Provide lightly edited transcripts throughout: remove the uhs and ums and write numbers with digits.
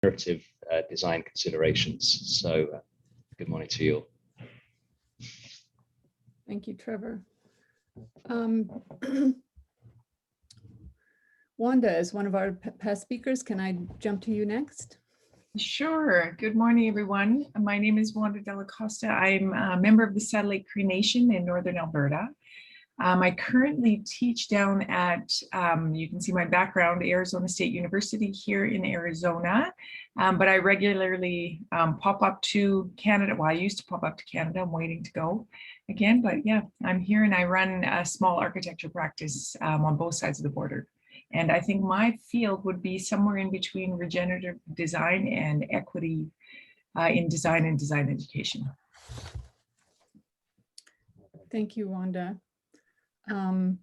narrative design considerations. So good morning to you all. Thank you, Trevor. Wanda is one of our past speakers. Can I jump to you next? Sure. Good morning, everyone. My name is Wanda Della Costa. I'm a member of the Satellite Cree Nation in Northern Alberta. I currently teach down at, you can see my background, Arizona State University here in Arizona, but I regularly pop up to Canada. Well, I used to pop up to Canada. I'm waiting to go again, but yeah, I'm here and I run a small architecture practice on both sides of the border. And I think my field would be somewhere in between regenerative design and equity in design and design education. Thank you, Wanda. Can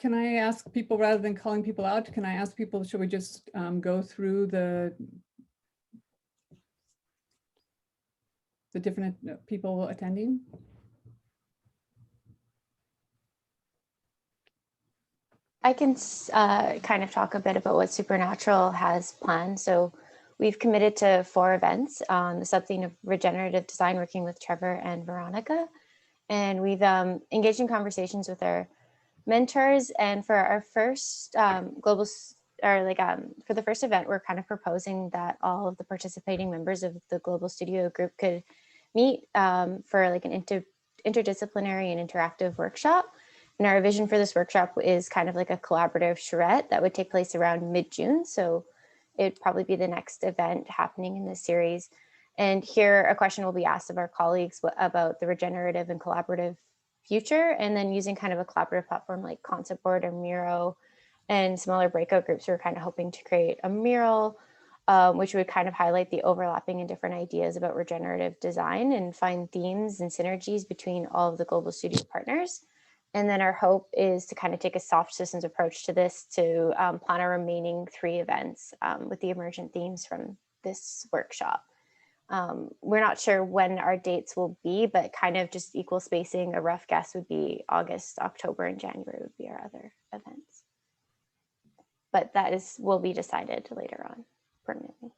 I ask people, rather than calling people out, can I ask people, should we just go through the different people attending? I can kind of talk a bit about what Supernatural has planned. So we've committed to 4 events on the subtheme of regenerative design, working with Trevor and Veronica. And we've engaged in conversations with our mentors. And for our first for the first event, we're kind of proposing that all of the participating members of the Global Studio group could meet for like an interdisciplinary and interactive workshop. And our vision for this workshop is kind of like a collaborative charrette that would take place around mid-June. So it'd probably be the next event happening in this series. And here a question will be asked of our colleagues about the regenerative and collaborative future, and then using kind of a collaborative platform like Concept Board or Miro and smaller breakout groups, we're kind of hoping to create a mural, which would kind of highlight the overlapping and different ideas about regenerative design and find themes and synergies between all of the Global Studio partners. And then our hope is to kind of take a soft systems approach to this to plan our remaining 3 events with the emergent themes from this workshop. We're not sure when our dates will be, but kind of just equal spacing, a rough guess would be August, October, and January would be our other events. But that will be decided later on permanently.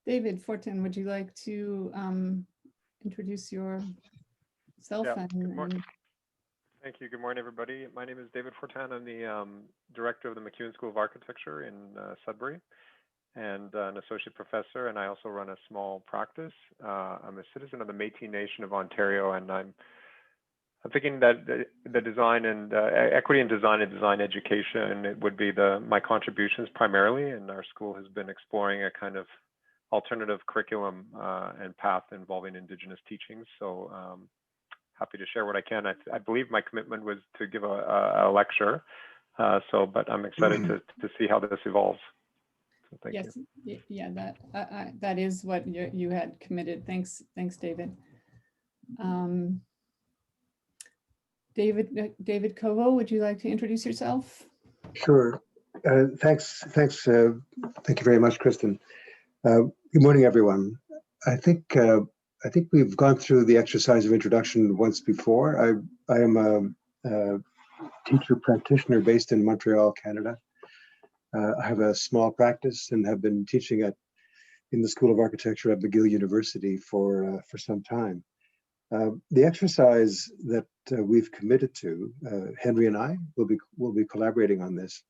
David Fortin, would you like to introduce yourself? Yeah, good morning. Thank you. Good morning, everybody. My name is David Fortin. I'm the director of the MacEwan School of Architecture in Sudbury and an associate professor, and I also run a small practice. I'm a citizen of the Métis Nation of Ontario, and I'm thinking that the design and equity in design and design education, it would be my contributions primarily, and our school has been exploring a kind of alternative curriculum and path involving Indigenous teachings. So happy to share what I can. I believe my commitment was to give a lecture, but I'm excited to see how this evolves. So thank you. Yeah, that is what you had committed. Thanks, David. David Covo, would you like to introduce yourself? Sure. Thanks. Thank you very much, Kristen. Good morning, everyone. I think we've gone through the exercise of introduction once before. I am a teacher practitioner based in Montreal, Canada. I have a small practice and have been teaching in the School of Architecture at McGill University for some time. The exercise that we've committed to, Henry and I will be collaborating on this,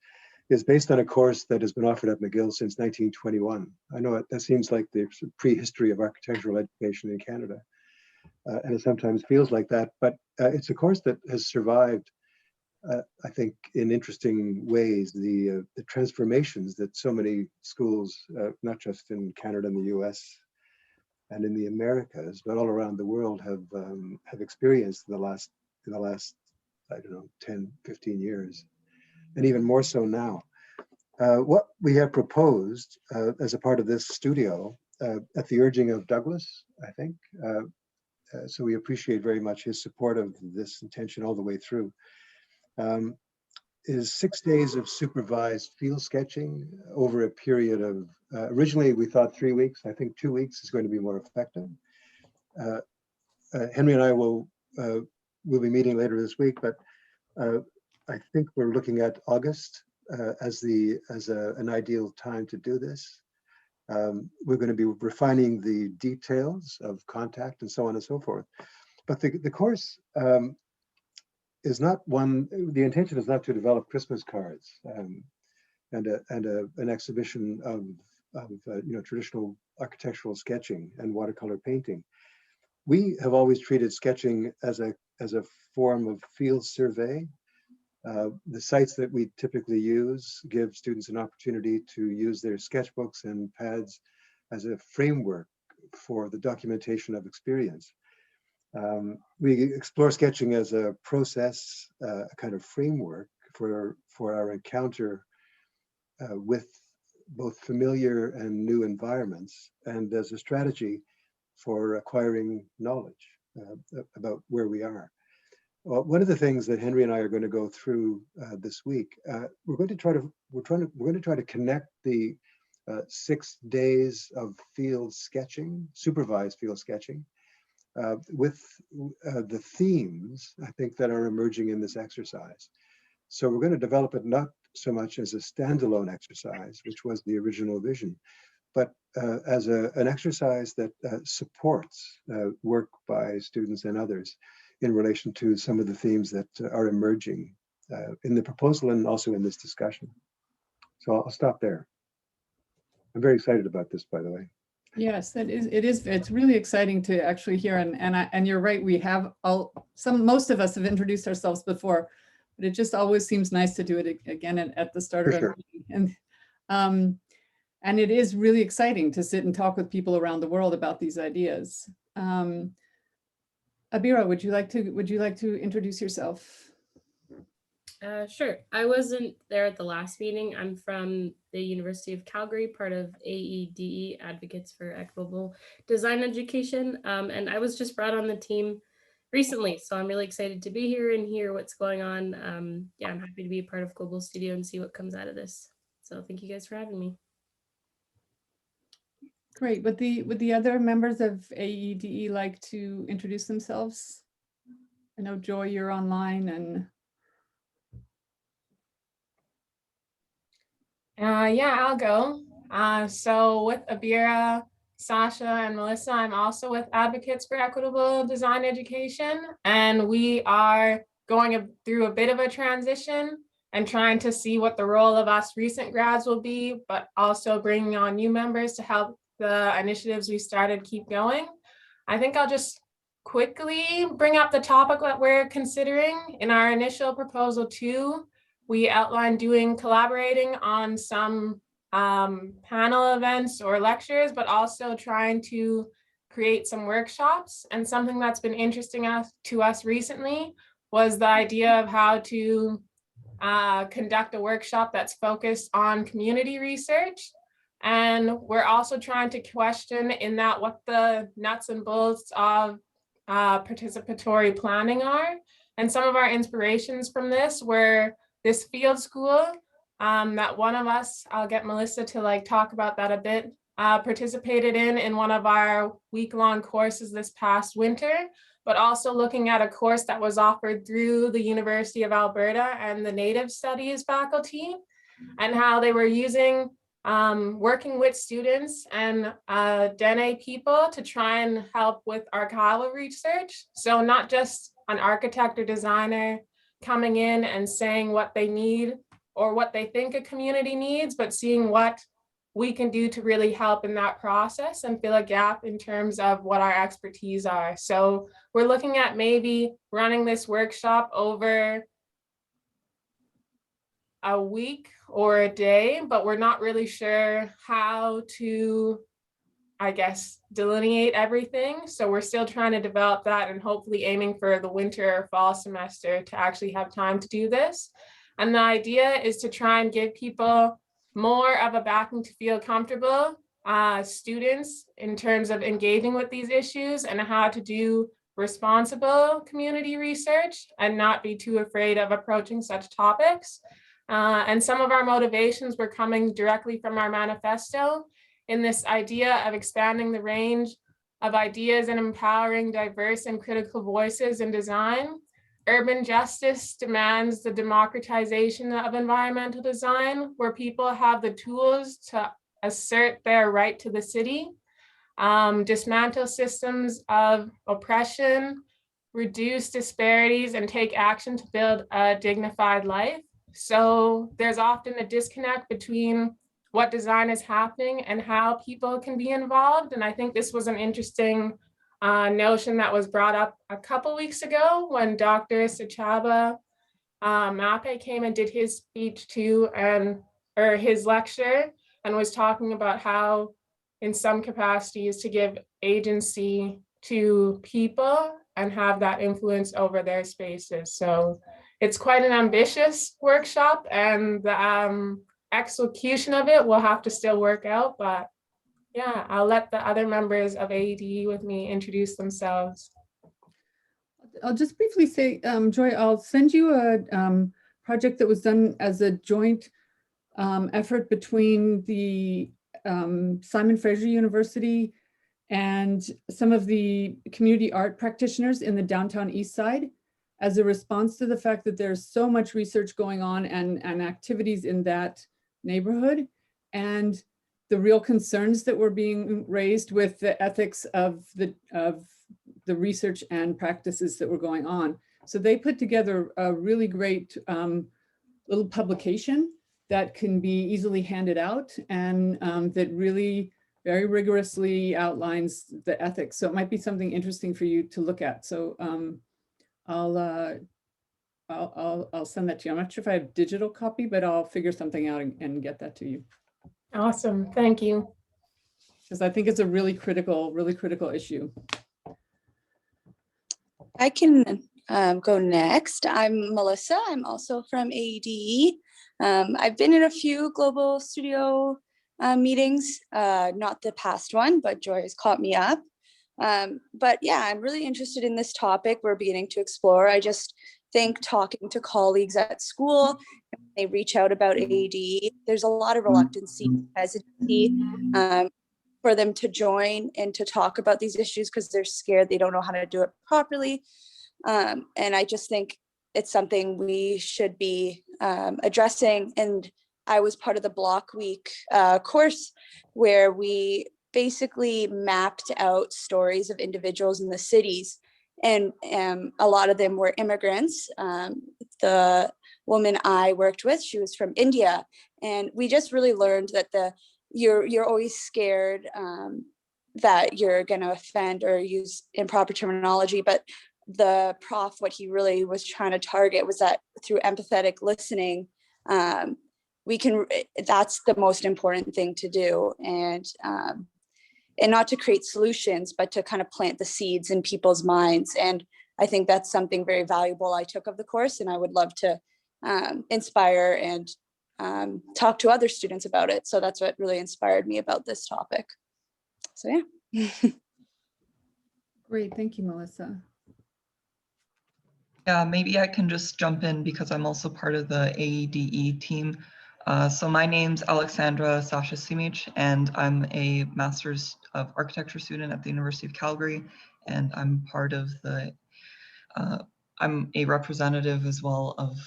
is based on a course that has been offered at McGill since 1921. I know that seems like the prehistory of architectural education in Canada, and it sometimes feels like that, but it's a course that has survived, I think, in interesting ways, the transformations that so many schools, not just in Canada and the US and in the Americas, but all around the world have experienced in the last, I don't know, 10, 15 years. And even more so now. What we have proposed as a part of this studio, at the urging of Douglas, I think, so we appreciate very much his support of this intention all the way through, is 6 days of supervised field sketching over a period of, originally we thought 3 weeks. I think 2 weeks is going to be more effective. Henry and I will be meeting later this week, but I think we're looking at August as an ideal time to do this. We're going to be refining the details of contact and so on and so forth. But the course is not one. The intention is not to develop Christmas cards and an exhibition of traditional architectural sketching and watercolor painting. We have always treated sketching as a form of field survey. The sites that we typically use give students an opportunity to use their sketchbooks and pads as a framework for the documentation of experience. We explore sketching as a process, a kind of framework for our encounter with both familiar and new environments, and as a strategy for acquiring knowledge about where we are. Well, one of the things that Henry and I are going to go through this week, we're going to try to connect the 6 days of field sketching, supervised field sketching, with the themes I think that are emerging in this exercise. So we're going to develop it not so much as a standalone exercise, which was the original vision, but as an exercise that supports work by students and others in relation to some of the themes that are emerging in the proposal and also in this discussion. So I'll stop there. I'm very excited about this, by the way. Yes, it's really exciting to actually hear, and you're right, we have most of us have introduced ourselves before, but it just always seems nice to do it again at the start of every meeting. And it is really exciting to sit and talk with people around the world about these ideas. Abira, would you like to introduce yourself? Sure. I wasn't there at the last meeting. I'm from the University of Calgary, part of AEDE, Advocates for Equitable Design Education. And I was just brought on the team recently, so I'm really excited to be here and hear what's going on. Yeah, I'm happy to be a part of Global Studio and see what comes out of this. So thank you guys for having me. Great. Would the other members of AEDE like to introduce themselves? I know, Joy, you're online, and yeah, I'll go. So with Abira, Sasha, and Melissa, I'm also with Advocates for Equitable Design Education, and we are going through a bit of a transition and trying to see what the role of us recent grads will be, but also bringing on new members to help the initiatives we started keep going. I think I'll just quickly bring up the topic that we're considering. In our initial proposal 2, we outlined collaborating on some panel events or lectures, but also trying to create some workshops. And something that's been interesting to us recently was the idea of how to conduct a workshop that's focused on community research. And we're also trying to question in that what the nuts and bolts of participatory planning are. And some of our inspirations from this were this field school that one of us, I'll get Melissa to talk about that a bit, participated in one of our week-long courses this past winter, but also looking at a course that was offered through the University of Alberta and the Native Studies faculty, and how they were using working with students and Dene people to try and help with archival research. So not just an architect or designer coming in and saying what they need or what they think a community needs, but seeing what we can do to really help in that process and fill a gap in terms of what our expertise are. So we're looking at maybe running this workshop over a week or a day, but we're not really sure how to, I guess, delineate everything. So we're still trying to develop that and hopefully aiming for the winter or fall semester to actually have time to do this. And the idea is to try and give people more of a backing to feel comfortable, students, in terms of engaging with these issues and how to do responsible community research and not be too afraid of approaching such topics. And some of our motivations were coming directly from our manifesto in this idea of expanding the range of ideas and empowering diverse and critical voices in design. Urban justice demands the democratization of environmental design, where people have the tools to assert their right to the city, dismantle systems of oppression, reduce disparities, and take action to build a dignified life. So there's often a disconnect between what design is happening and how people can be involved. And I think this was an interesting notion that was brought up a couple weeks ago when Dr. Sachaba Mape came and did his speech too, or his lecture, and was talking about how in some capacities to give agency to people and have that influence over their spaces. So it's quite an ambitious workshop, and the execution of it will have to still work out, but yeah, I'll let the other members of AEDE with me introduce themselves. I'll just briefly say, Joy, I'll send you a project that was done as a joint effort between the Simon Fraser University and some of the community art practitioners in the downtown east side, as a response to the fact that there's so much research going on and activities in that neighborhood, and the real concerns that were being raised with the ethics of the research and practices that were going on. So they put together a really great little publication that can be easily handed out, and that really very rigorously outlines the ethics. So it might be something interesting for you to look at. So I'll send that to you. I'm not sure if I have a digital copy, but I'll figure something out and get that to you. Awesome, thank you. Because I think it's a really critical issue. I can go next. I'm Melissa. I'm also from AEDE. I've been in a few global studio meetings, not the past one, but Joy has caught me up. But yeah, I'm really interested in this topic we're beginning to explore. I just think talking to colleagues at school, they reach out about AEDE, there's a lot of reluctancy, hesitancy for them to join and to talk about these issues because they're scared they don't know how to do it properly. And I just think it's something we should be addressing. And I was part of the Block Week course where we basically mapped out stories of individuals in the cities. And a lot of them were immigrants. The woman I worked with, she was from India. And we just really learned that you're always scared that you're going to offend or use improper terminology. But the prof, what he really was trying to target was that through empathetic listening, that's the most important thing to do. And not to create solutions, but to kind of plant the seeds in people's minds. And I think that's something very valuable I took of the course, and I would love to inspire and talk to other students about it. So that's what really inspired me about this topic. So yeah. Great, thank you, Melissa. Yeah, maybe I can just jump in because I'm also part of the AEDE team. So my name's Alexandra Sasha Simic, and I'm a Master's of Architecture student at the University of Calgary, and I'm part of the, I'm a representative as well of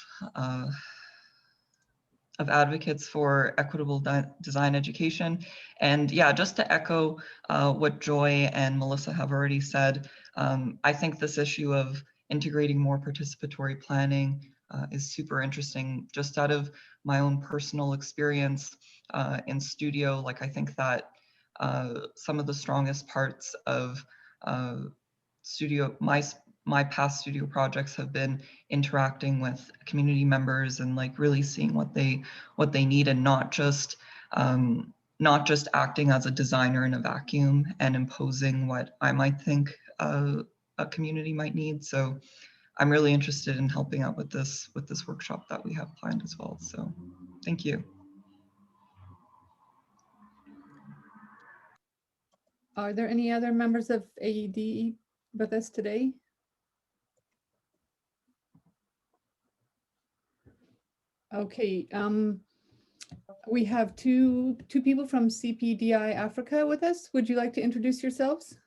advocates for equitable design education. And yeah, just to echo what Joy and Melissa have already said, I think this issue of integrating more participatory planning is super interesting. Just out of my own personal experience in studio, like I think that some of the strongest parts of studio, my past studio projects have been interacting with community members and like really seeing what they need, and not just acting as a designer in a vacuum and imposing what I might think a community might need. So I'm really interested in helping out with this workshop that we have planned as well. So thank you. Are there any other members of AEDE with us today? Okay, we have two people from CPDI Africa with us. Would you like to introduce yourselves?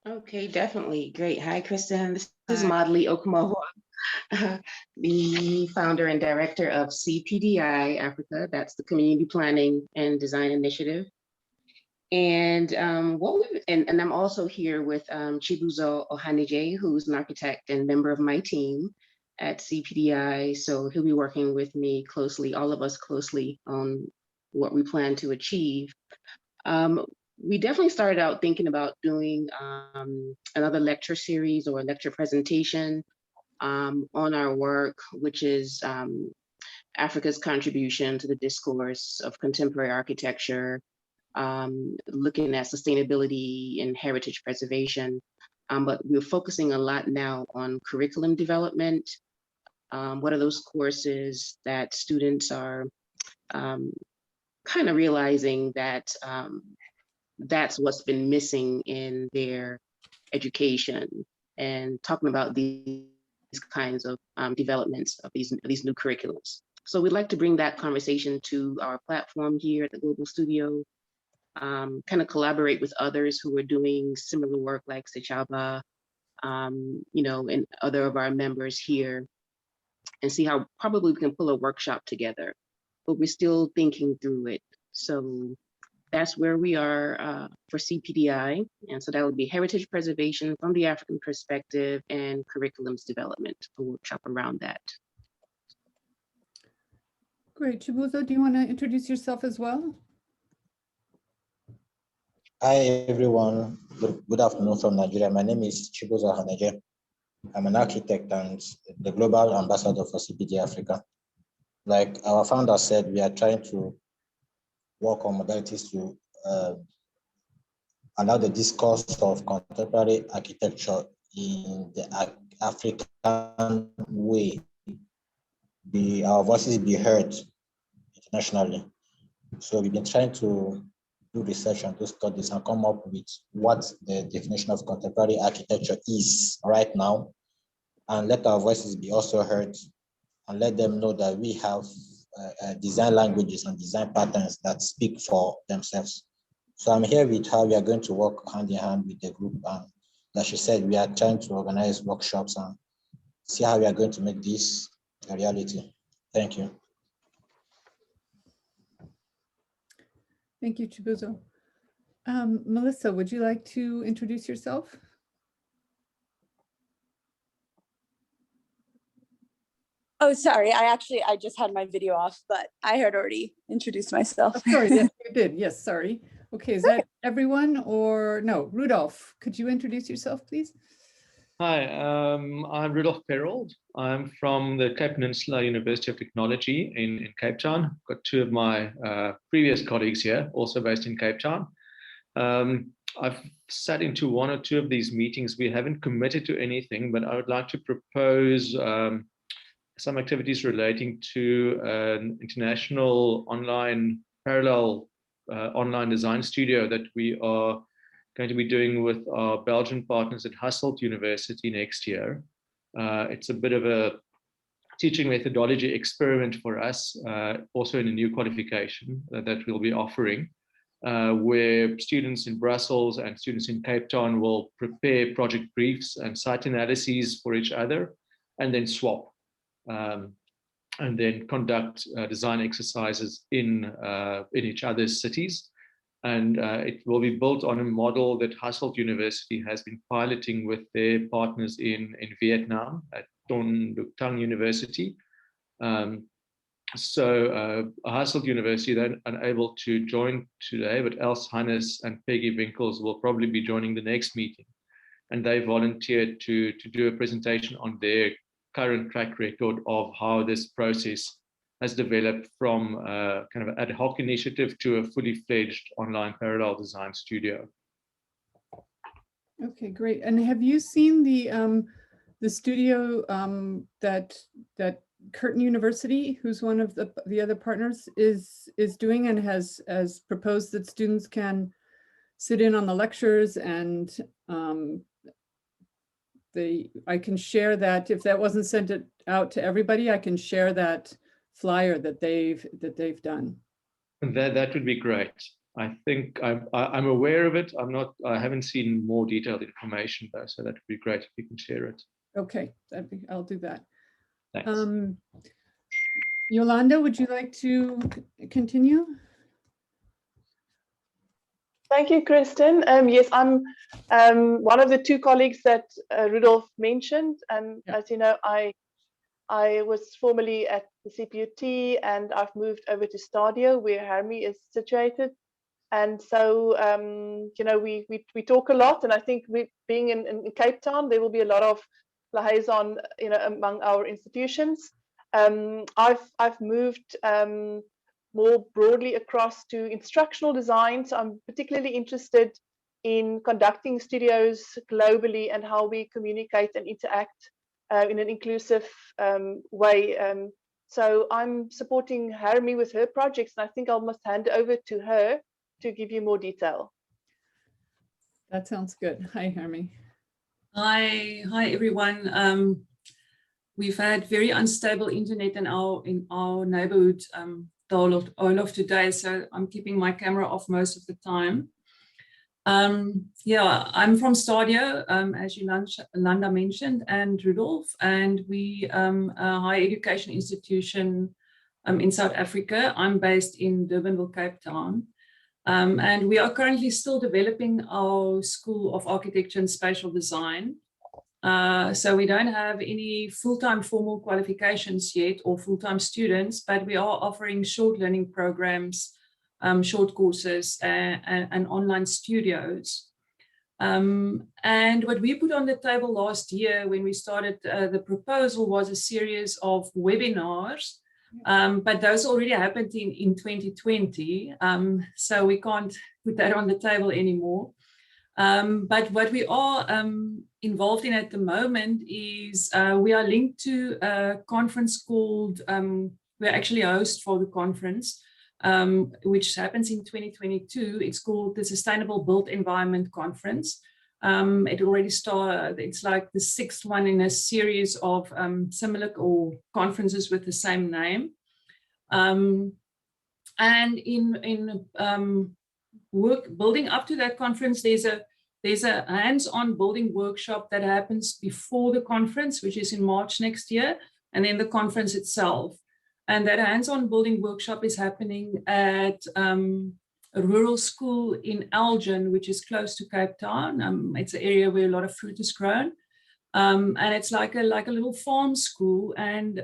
Okay, definitely. Great. Hi, Kristen. This is Hi. Madly Okumawa, the founder and director of CPDI Africa. That's the Community Planning and Design Initiative. And and I'm also here with Chibuzo Ohanije, who's an architect and member of my team at CPDI. So he'll be working with me closely, all of us closely, on what we plan to achieve. We definitely started out thinking about doing another lecture series or a lecture presentation on our work, which is Africa's contribution to the discourse of contemporary architecture, looking at sustainability and heritage preservation. But we're focusing a lot now on curriculum development. What are those courses that students are kind of realizing that that's what's been missing in their education, and talking about these kinds of developments of these new curriculums. So we'd like to bring that conversation to our platform here at the Global Studio, kind of collaborate with others who are doing similar work like Sechaba, and other of our members here, and see how probably we can pull a workshop together, but we're still thinking through it. So that's where we are for CPDI. And so that would be heritage preservation from the African perspective and curriculums development, a workshop around that. Great. Chibuzo, do you want to introduce yourself as well? Hi, everyone. Good afternoon from Nigeria. My name is Chibuzo Haneje. I'm an architect and the global ambassador for CPD Africa. Like our founder said, we are trying to work on modalities to allow the discourse of contemporary architecture in the African way, our voices be heard internationally. So we've been trying to do research and do studies and come up with what the definition of contemporary architecture is right now, and let our voices be also heard, and let them know that we have design languages and design patterns that speak for themselves. So I'm here with her. We are going to work hand in hand with the group. And like she said, we are trying to organize workshops and see how we are going to make this a reality. Thank you. Thank you, Chibuzo. Melissa, would you like to introduce yourself? Oh, sorry. I just had my video off, but I had already introduced myself. Oh, sorry, yes, you did. Yes, sorry. Okay, is that everyone or no? Rudolph, could you introduce yourself, please? Hi, I'm Rudolph Perold. I'm from the Cape Peninsula University of Technology in Cape Town. I've got two of my previous colleagues here, also based in Cape Town. I've sat into one or two of these meetings. We haven't committed to anything, but I would like to propose some activities relating to an international online parallel online design studio that we are going to be doing with our Belgian partners at Hasselt University next year. It's a bit of a teaching methodology experiment for us, also in a new qualification that we'll be offering, where students in Brussels and students in Cape Town will prepare project briefs and site analyses for each other, and then swap, and then conduct design exercises in each other's cities. And it will be built on a model that Hasselt University has been piloting with their partners in Vietnam at Ton Duc Tang University. Hasselt University, then unable to join today, but Els Hannes and Peggy Winkels will probably be joining the next meeting. And they volunteered to do a presentation on their current track record of how this process has developed from kind of an ad hoc initiative to a fully fledged online parallel design studio. Okay, great. And have you seen the studio that Curtin University, who's one of the other partners, is doing, and has proposed that students can sit in on the lectures, and I can share that. If that wasn't sent out to everybody, I can share that flyer that they've done. That would be great. I think I'm aware of it. I haven't seen more detailed information though, so that would be great if you can share it. Okay, I'll do that. Thanks. Yolanda, would you like to continue? Thank you, Kristen. Yes, I'm one of the two colleagues that Rudolph mentioned. And as you know, I was formerly at the CPUT and I've moved over to Stadio where Hermie is situated. And so, you know, we talk a lot, and I think being in Cape Town, there will be a lot of liaison, you know, among our institutions. I've moved more broadly across to instructional design. So I'm particularly interested in conducting studios globally and how we communicate and interact in an inclusive way. So I'm supporting Hermie with her projects, and I think I must hand over to her to give you more detail. That sounds good. Hi, Hermie. Hi everyone. We've had very unstable internet in our neighborhood all of today, so I'm keeping my camera off most of the time. Yeah, I'm from Stadio, as Yolanda mentioned, and Rudolph, and we a higher education institution in South Africa. I'm based in Durbanville, Cape Town. And we are currently still developing our School of Architecture and Spatial Design. So we don't have any full-time formal qualifications yet or full-time students, but we are offering short learning programs, short courses, and online studios. And what we put on the table last year when we started the proposal was a series of webinars. But those already happened in 2020, so we can't put that on the table anymore. But what we are involved in at the moment is we are linked to a conference called, we're actually a host for the conference, which happens in 2022. It's called the Sustainable Built Environment Conference. It already started, it's like the 6th one in a series of similar or conferences with the same name. And in building up to that conference, there's a hands-on building workshop that happens before the conference, which is in March next year, and then the conference itself. And that hands-on building workshop is happening at a rural school in Elgin, which is close to Cape Town. It's an area where a lot of fruit is grown. And it's like a little farm school. And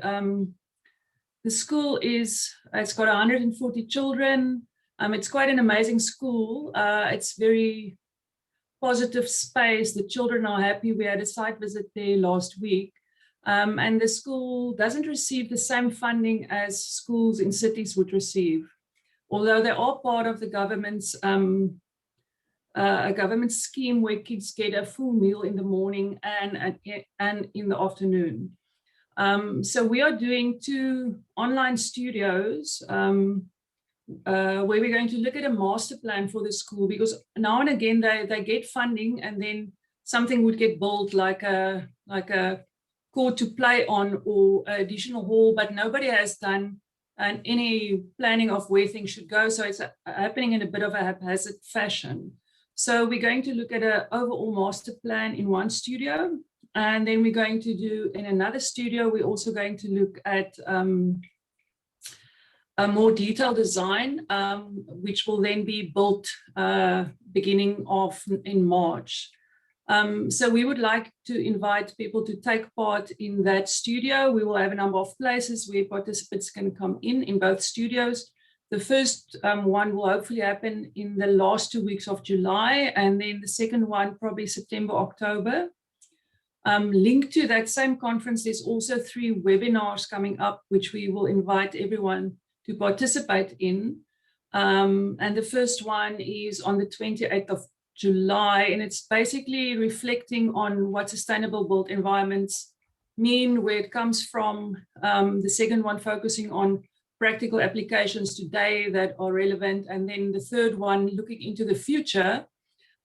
the school it's got 140 children. It's quite an amazing school. It's very positive space. The children are happy. We had a site visit there last week. And the school doesn't receive the same funding as schools in cities would receive, although they are part of the government's a government scheme where kids get a full meal in the morning and in the afternoon. So we are doing 2 online studios where we're going to look at a master plan for the school, because now and again they get funding and then something would get built like a court to play on or additional hall, but nobody has done any planning of where things should go. So it's happening in a bit of a haphazard fashion. So we're going to look at an overall master plan in one studio, and then we're going to do in another studio, we're also going to look at a more detailed design, which will then be built beginning of in March. So we would like to invite people to take part in that studio. We will have a number of places where participants can come in both studios. The first one will hopefully happen in the last 2 weeks of July, and then the second one probably September, October. Linked to that same conference, there's also 3 webinars coming up, which we will invite everyone to participate in. And the first one is on the 28th of July, and it's basically reflecting on what sustainable built environments mean, where it comes from. The second one focusing on practical applications today that are relevant, and then the third one looking into the future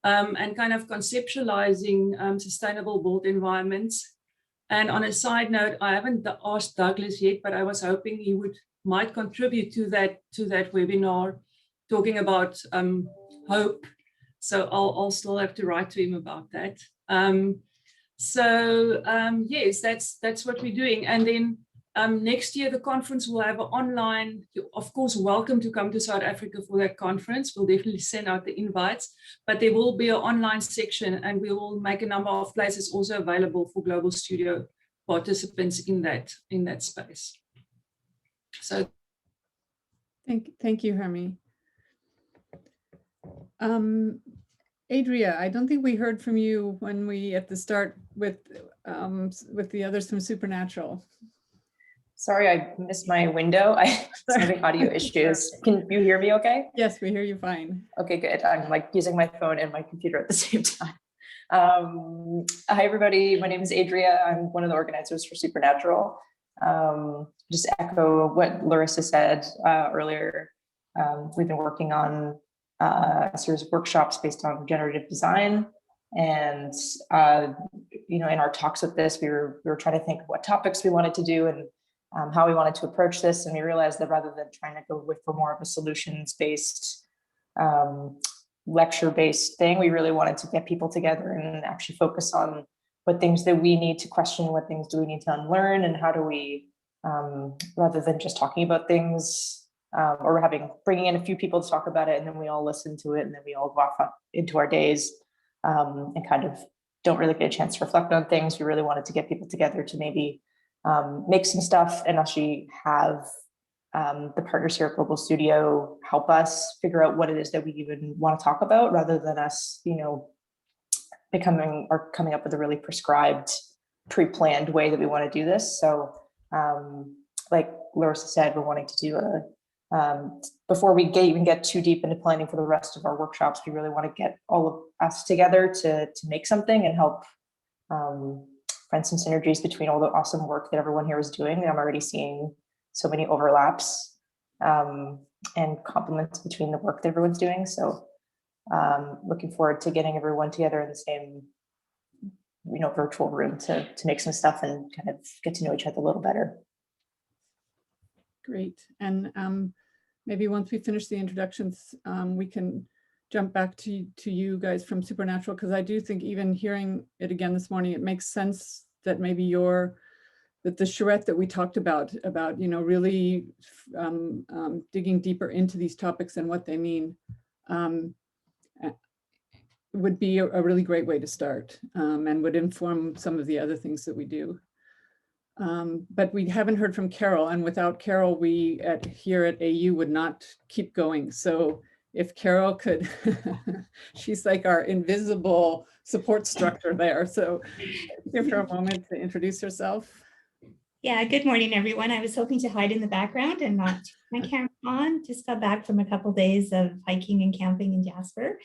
and kind of conceptualizing sustainable built environments. And on a side note, I haven't asked Douglas yet, but I was hoping he might contribute to that webinar. talking about hope. So I'll still have to write to him about that. Yes, that's what we're doing. And then next year, the conference will have an online, you're of course welcome to come to South Africa for that conference. We'll definitely send out the invites, but there will be an online section, and we will make a number of places also available for Global Studio participants in that space. So thank you, Hermie. Adria, I don't think we heard from you when we at the start with the others from Supernatural. Sorry, I missed my window. I was having audio issues. Can you hear me okay? Yes, we hear you fine. Okay, good. I'm like using my phone and my computer at the same time. Hi, everybody. My name is Adria. I'm one of the organizers for Supernatural. Just echo what Larissa said earlier. We've been working on a series of workshops based on generative design. And, in our talks with this, we were trying to think of what topics we wanted to do and how we wanted to approach this. And we realized that rather than trying to go for more of a solutions-based, lecture-based thing, we really wanted to get people together and actually focus on what things that we need to question, what things do we need to unlearn, and how do we, rather than just talking about things, or bringing in a few people to talk about it, and then we all listen to it, and then we all go off into our days, and kind of don't really get a chance to reflect on things. We really wanted to get people together to maybe make some stuff and actually have the partners here at Global Studio help us figure out what it is that we even want to talk about, rather than us, coming up with a really prescribed, pre-planned way that we want to do this. So like Larissa said, we're wanting to do before we even get too deep into planning for the rest of our workshops, we really want to get all of us together to make something and help find some synergies between all the awesome work that everyone here is doing. I'm already seeing so many overlaps and complements between the work that everyone's doing. So looking forward to getting everyone together in the same, virtual room to make some stuff and kind of get to know each other a little better. Great. And maybe once we finish the introductions, we can jump back to you guys from Supernatural, because I do think even hearing it again this morning, it makes sense that maybe that the charrette that we talked about really digging deeper into these topics and what they mean would be a really great way to start, and would inform some of the other things that we do. But we haven't heard from Carol, and without Carol, we here at AU would not keep going. So if Carol could, she's like our invisible support structure there. So give her a moment to introduce herself. Yeah, good morning, everyone. I was hoping to hide in the background and not turn my camera on. Just got back from a couple days of hiking and camping in Jasper.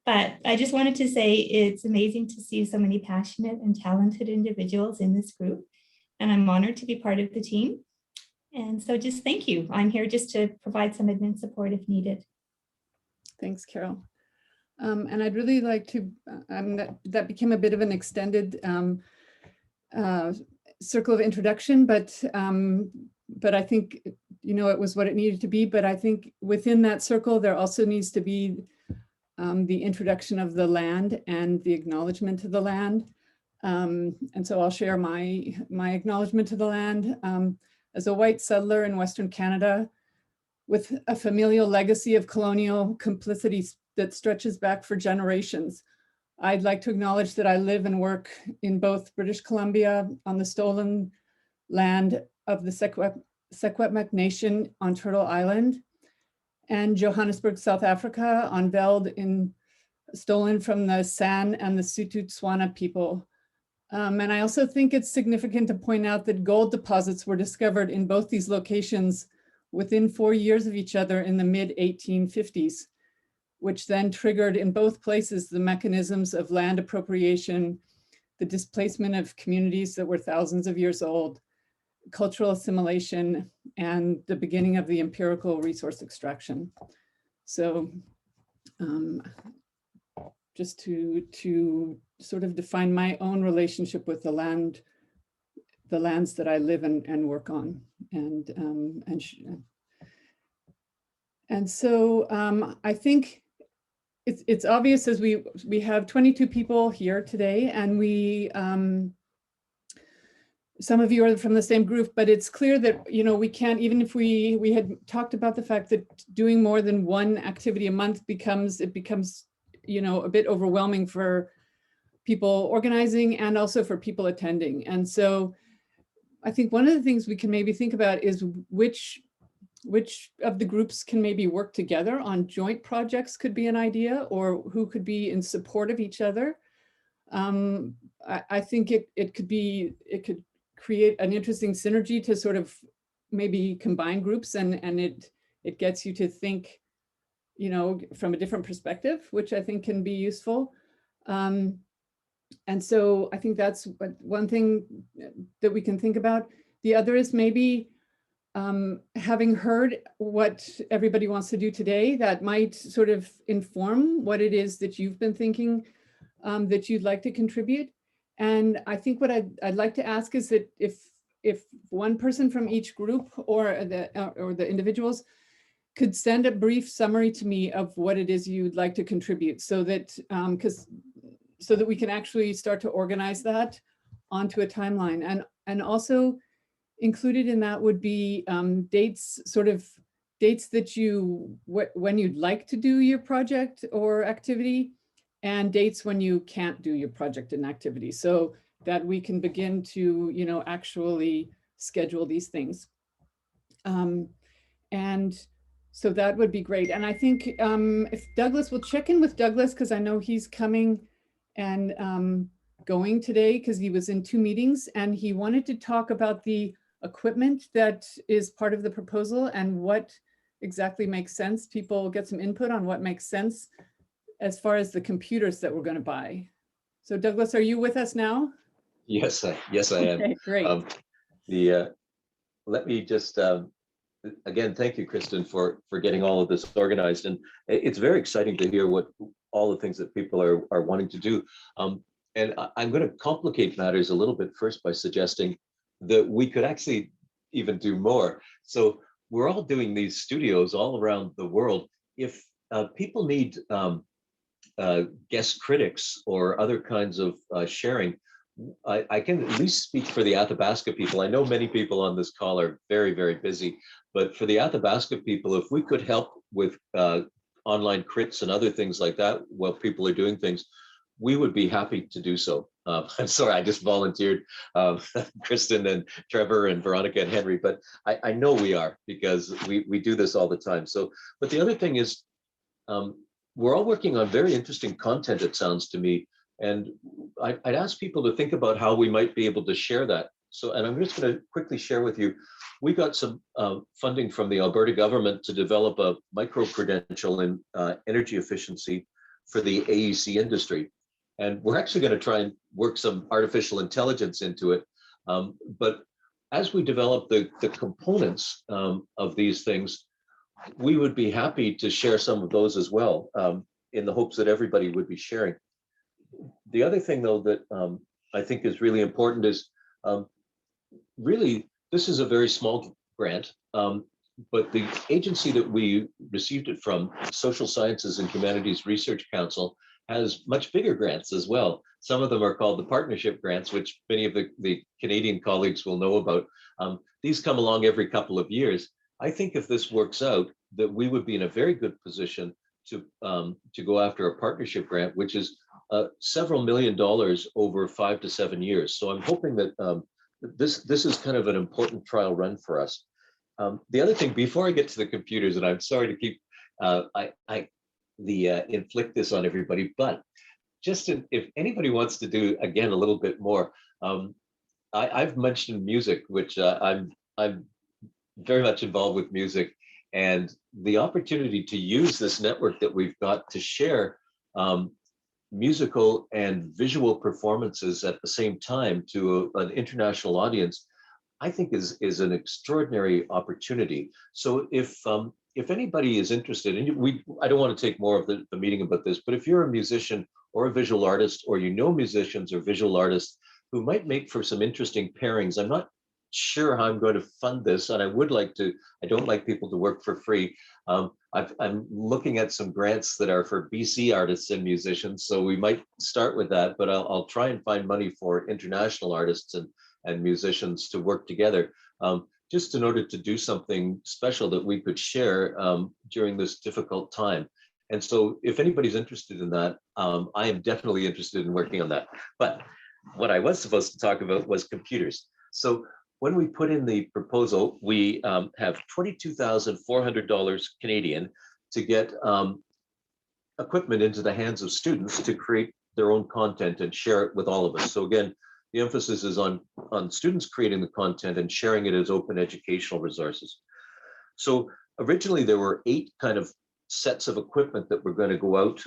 But I just wanted to say it's amazing to see so many passionate and talented individuals in this group. And I'm honored to be part of the team. And so just thank you. I'm here just to provide some admin support if needed. Thanks, Carol. And I'd really like to, that became a bit of an extended circle of introduction, but I think, it was what it needed to be. But I think within that circle, there also needs to be the introduction of the land and the acknowledgement of the land. And so I'll share my acknowledgement to the land. As a white settler in Western Canada, with a familial legacy of colonial complicity that stretches back for generations, I'd like to acknowledge that I live and work in both British Columbia on the stolen land of the Secwepemc Nation on Turtle Island, and Johannesburg, South Africa on Veld stolen from the San and the Sotho-Tswana people. And I also think it's significant to point out that gold deposits were discovered in both these locations within 4 years of each other in the mid-1850s, which then triggered in both places the mechanisms of land appropriation, the displacement of communities that were thousands of years old, cultural assimilation, and the beginning of the empirical resource extraction. So just to sort of define my own relationship with the lands that I live and work on, And so I think it's obvious as we have 22 people here today, and some of you are from the same group, but it's clear that, you know, we can't, even if we had talked about the fact that doing more than one activity a month becomes, you know, a bit overwhelming for people organizing and also for people attending. And so I think one of the things we can maybe think about is which of the groups can maybe work together on joint projects could be an idea, or who could be in support of each other. I think it could create an interesting synergy to sort of maybe combine groups, and it gets you to think, you know, from a different perspective, which I think can be useful. And so I think that's one thing that we can think about. The other is maybe having heard what everybody wants to do today, that might sort of inform what it is that you've been thinking that you'd like to contribute. And I think what I'd like to ask is that if one person from each group or the individuals could send a brief summary to me of what it is you'd like to contribute, so that so that we can actually start to organize that onto a timeline. And also included in that would be dates that when you'd like to do your project or activity, and dates when you can't do your project and activity, so that we can begin to, you know, actually schedule these things. And so that would be great. And I think if Douglas, will check in with Douglas, because I know he's coming and going today because he was in 2 meetings, and he wanted to talk about the equipment that is part of the proposal and what exactly makes sense. People get some input on what makes sense as far as the computers that we're going to buy. So Douglas, are you with us now? Yes, I am. Okay, great. Let me just again, thank you, Kristen, for getting all of this organized. And it's very exciting to hear what all the things that people are wanting to do. And I'm going to complicate matters a little bit first by suggesting that we could actually even do more. So we're all doing these studios all around the world. If people need guest critics or other kinds of sharing, I can at least speak for the Athabasca people. I know many people on this call are very, very busy, but for the Athabasca people, if we could help with online crits and other things like that while people are doing things, we would be happy to do so. I'm sorry, I just volunteered Kristen and Trevor and Veronica and Henry, but I know we are, because we do this all the time. So, but the other thing is, we're all working on very interesting content, it sounds to me. And I'd ask people to think about how we might be able to share that. So, and I'm just going to quickly share with you, we got some funding from the Alberta government to develop a micro-credential in energy efficiency for the AEC industry. And we're actually going to try and work some artificial intelligence into it. But as we develop the components of these things, we would be happy to share some of those as well, in the hopes that everybody would be sharing. The other thing, though, that I think is really important is, really, this is a very small grant, but the agency that we received it from, Social Sciences and Humanities Research Council, has much bigger grants as well. Some of them are called the partnership grants, which many of the Canadian colleagues will know about. These come along every couple of years. I think if this works out, that we would be in a very good position to go after a partnership grant, which is several $1 million over 5 to 7 years. So I'm hoping that this is kind of an important trial run for us. The other thing, before I get to the computers, and I'm sorry to keep inflict this on everybody, but just if anybody wants to do, again, a little bit more, I've mentioned music, which I'm very much involved with music, and the opportunity to use this network that we've got to share musical and visual performances at the same time to an international audience, I think is an extraordinary opportunity. So if anybody is interested, and I don't want to take more of the meeting about this, but if you're a musician or a visual artist, or you know musicians or visual artists who might make for some interesting pairings, I'm not sure how I'm going to fund this, and I don't like people to work for free. I'm looking at some grants that are for BC artists and musicians, so we might start with that, but I'll try and find money for international artists and musicians to work together, just in order to do something special that we could share during this difficult time. And so if anybody's interested in that, I am definitely interested in working on that. But what I was supposed to talk about was computers. So when we put in the proposal, we have $22,400 Canadian to get equipment into the hands of students to create their own content and share it with all of us. So again, the emphasis is on students creating the content and sharing it as open educational resources. So originally there were 8 kind of sets of equipment that were going to go out,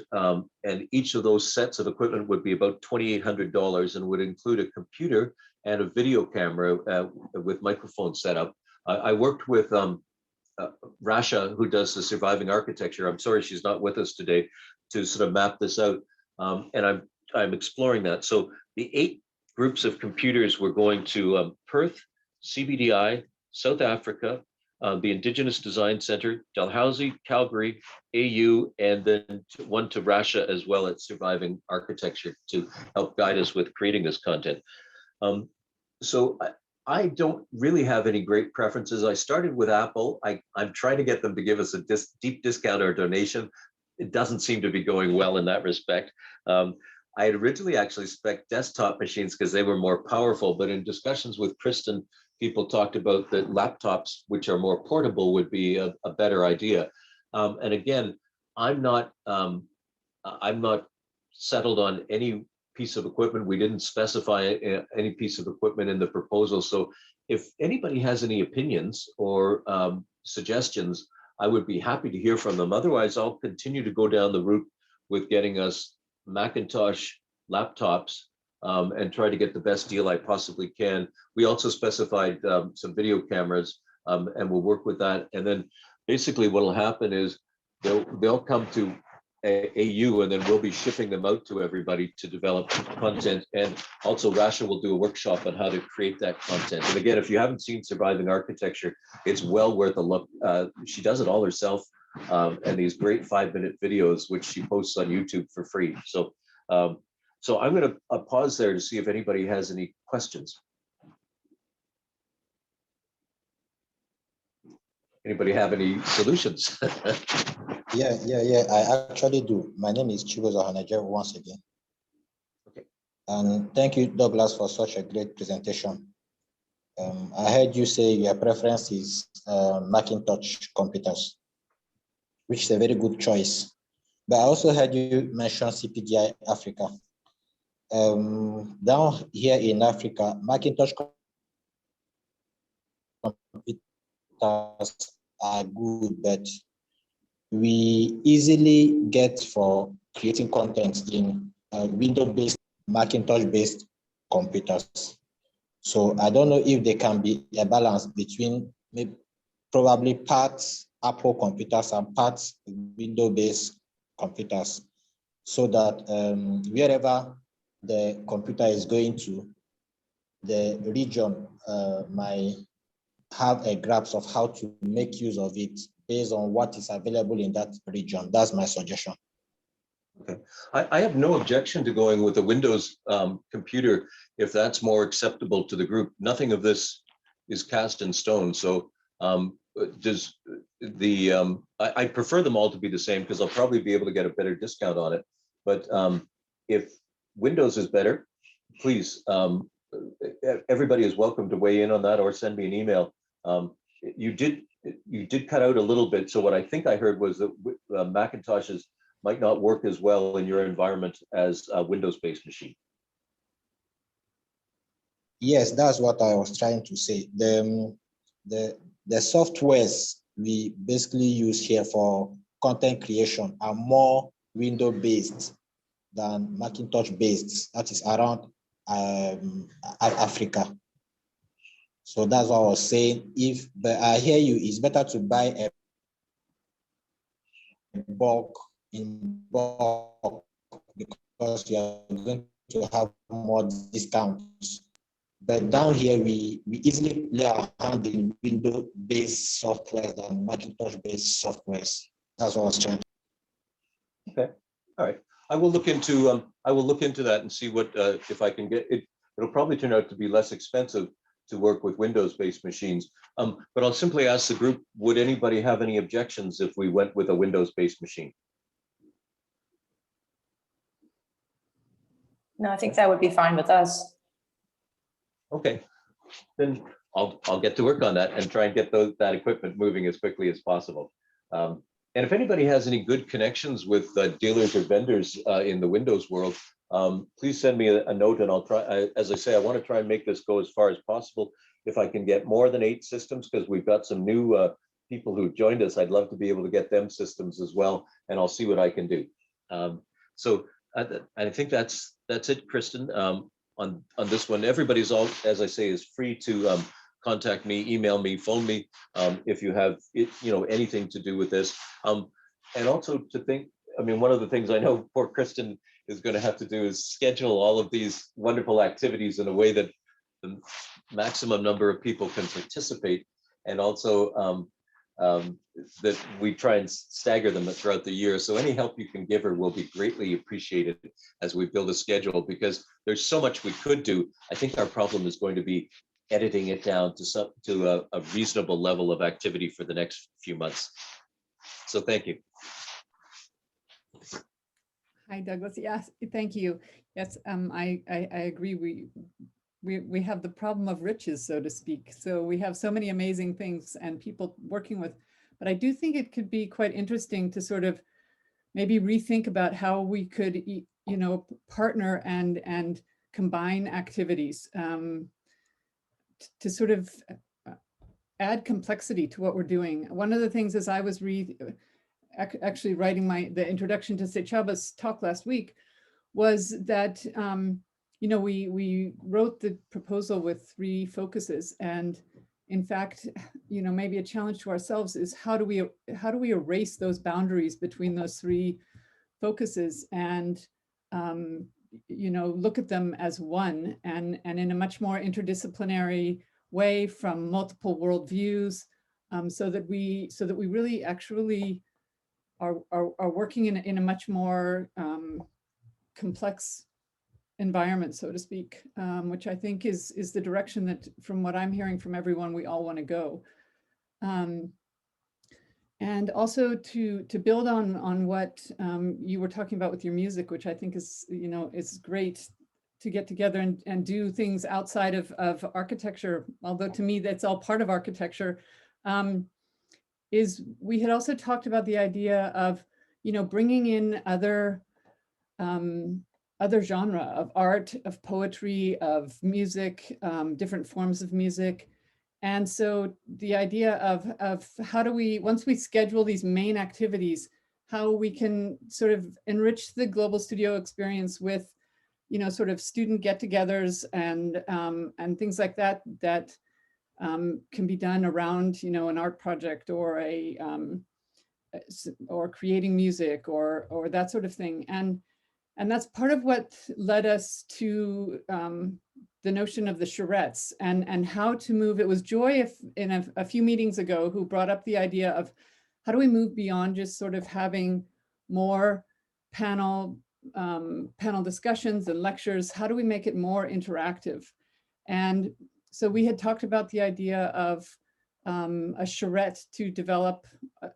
and each of those sets of equipment would be about $2,800 and would include a computer and a video camera with microphone setup. I worked with Rasha, who does the surviving architecture. I'm sorry she's not with us today, to sort of map this out, and I'm exploring that. So the 8 groups of computers were going to Perth, CBDI, South Africa, the Indigenous Design Centre, Dalhousie, Calgary, AU, and then one to Rasha as well at Surviving Architecture to help guide us with creating this content. So I don't really have any great preferences. I started with Apple. I'm trying to get them to give us a deep discount or donation. It doesn't seem to be going well in that respect. I had originally actually spec'd desktop machines because they were more powerful, but in discussions with Kristen, people talked about that laptops, which are more portable, would be a better idea. And again, I'm not settled on any piece of equipment. We didn't specify any piece of equipment in the proposal. So if anybody has any opinions or suggestions, I would be happy to hear from them. Otherwise, I'll continue to go down the route with getting us Macintosh laptops and try to get the best deal I possibly can. We also specified some video cameras, and we'll work with that. And then basically what will happen is they'll come to AU, and then we'll be shipping them out to everybody to develop content. And also Rasha will do a workshop on how to create that content. And again, if you haven't seen Surviving Architecture, it's well worth a look. She does it all herself, and these great 5-minute videos, which she posts on YouTube for free. So so I'm going to pause there to see if anybody has any questions. Anybody have any solutions? Yeah, I actually do. My name is Chigozo Hanajer once again. Okay. And thank you, Douglas, for such a great presentation. I heard you say your preference is Macintosh computers, which is a very good choice. But I also heard you mention CPDI Africa. Down here in Africa, Macintosh computers are good, but we easily get for creating content in Windows-based, Macintosh-based computers. So I don't know if there can be a balance between maybe probably parts Apple computers and parts Windows-based computers, so that wherever the computer is going to, the region might have a grasp of how to make use of it based on what is available in that region. That's my suggestion. Okay, I have no objection to going with a Windows computer if that's more acceptable to the group. Nothing of this is cast in stone. So does the I prefer them all to be the same because I'll probably be able to get a better discount on it. But if Windows is better, please, everybody is welcome to weigh in on that or send me an email. You did cut out a little bit. So what I think I heard was that Macintoshes might not work as well in your environment as a Windows-based machine. Yes, that's what I was trying to say. The softwares we basically use here for content creation are more Windows-based than Macintosh-based. That is around Africa. So that's what I was saying. But I hear you, it's better to buy a bulk in bulk because you are going to have more discounts But down here, we easily play around in Windows-based software than Macintosh-based softwares. That's what I was trying to. Okay, all right. I will look into that and see what if I can get it. It'll probably turn out to be less expensive to work with Windows-based machines. But I'll simply ask the group, would anybody have any objections if we went with a Windows-based machine? No, I think that would be fine with us. Okay, then I'll get to work on that and try and get that equipment moving as quickly as possible. And if anybody has any good connections with dealers or vendors in the Windows world, please send me a note and I'll try. As I say, I want to try and make this go as far as possible. If I can get more than 8 systems, because we've got some new people who've joined us, I'd love to be able to get them systems as well, and I'll see what I can do. So I think that's it, Kristen. On this one, everybody's all, as I say, is free to contact me, email me, phone me if you have anything to do with this. And also to think, I mean, one of the things I know poor Kristen is going to have to do is schedule all of these wonderful activities in a way that the maximum number of people can participate, and also that we try and stagger them throughout the year. So any help you can give her will be greatly appreciated as we build a schedule, because there's so much we could do. I think our problem is going to be editing it down to a reasonable level of activity for the next few months. So thank you. Hi, Douglas. Yes, thank you. Yes, I agree. We have the problem of riches, so to speak. So we have so many amazing things and people working with, but I do think it could be quite interesting to sort of maybe rethink about how we could, partner and combine activities to sort of add complexity to what we're doing. One of the things as I was actually writing the introduction to Sechaba's talk last week was that we wrote the proposal with 3 focuses, and in fact, maybe a challenge to ourselves is how do we erase those boundaries between those 3 focuses and look at them as one and in a much more interdisciplinary way from multiple worldviews, so that we really actually are working in a much more complex environment, so to speak, which I think is the direction that, from what I'm hearing from everyone, we all want to go. And also to build on what you were talking about with your music, which I think is, is great to get together and do things outside of architecture, although to me that's all part of architecture, is we had also talked about the idea of, bringing in other genre of art, of poetry, of music, different forms of music. And so the idea of how do we, once we schedule these main activities, how we can sort of enrich the Global Studio experience with, sort of student get-togethers and things like that, that can be done around, an art project or or creating music or that sort of thing. And that's part of what led us to the notion of the charrettes and how to move. It was Joy in a few meetings ago who brought up the idea of how do we move beyond just sort of having more panel discussions and lectures? How do we make it more interactive? And so we had talked about the idea of a charrette to develop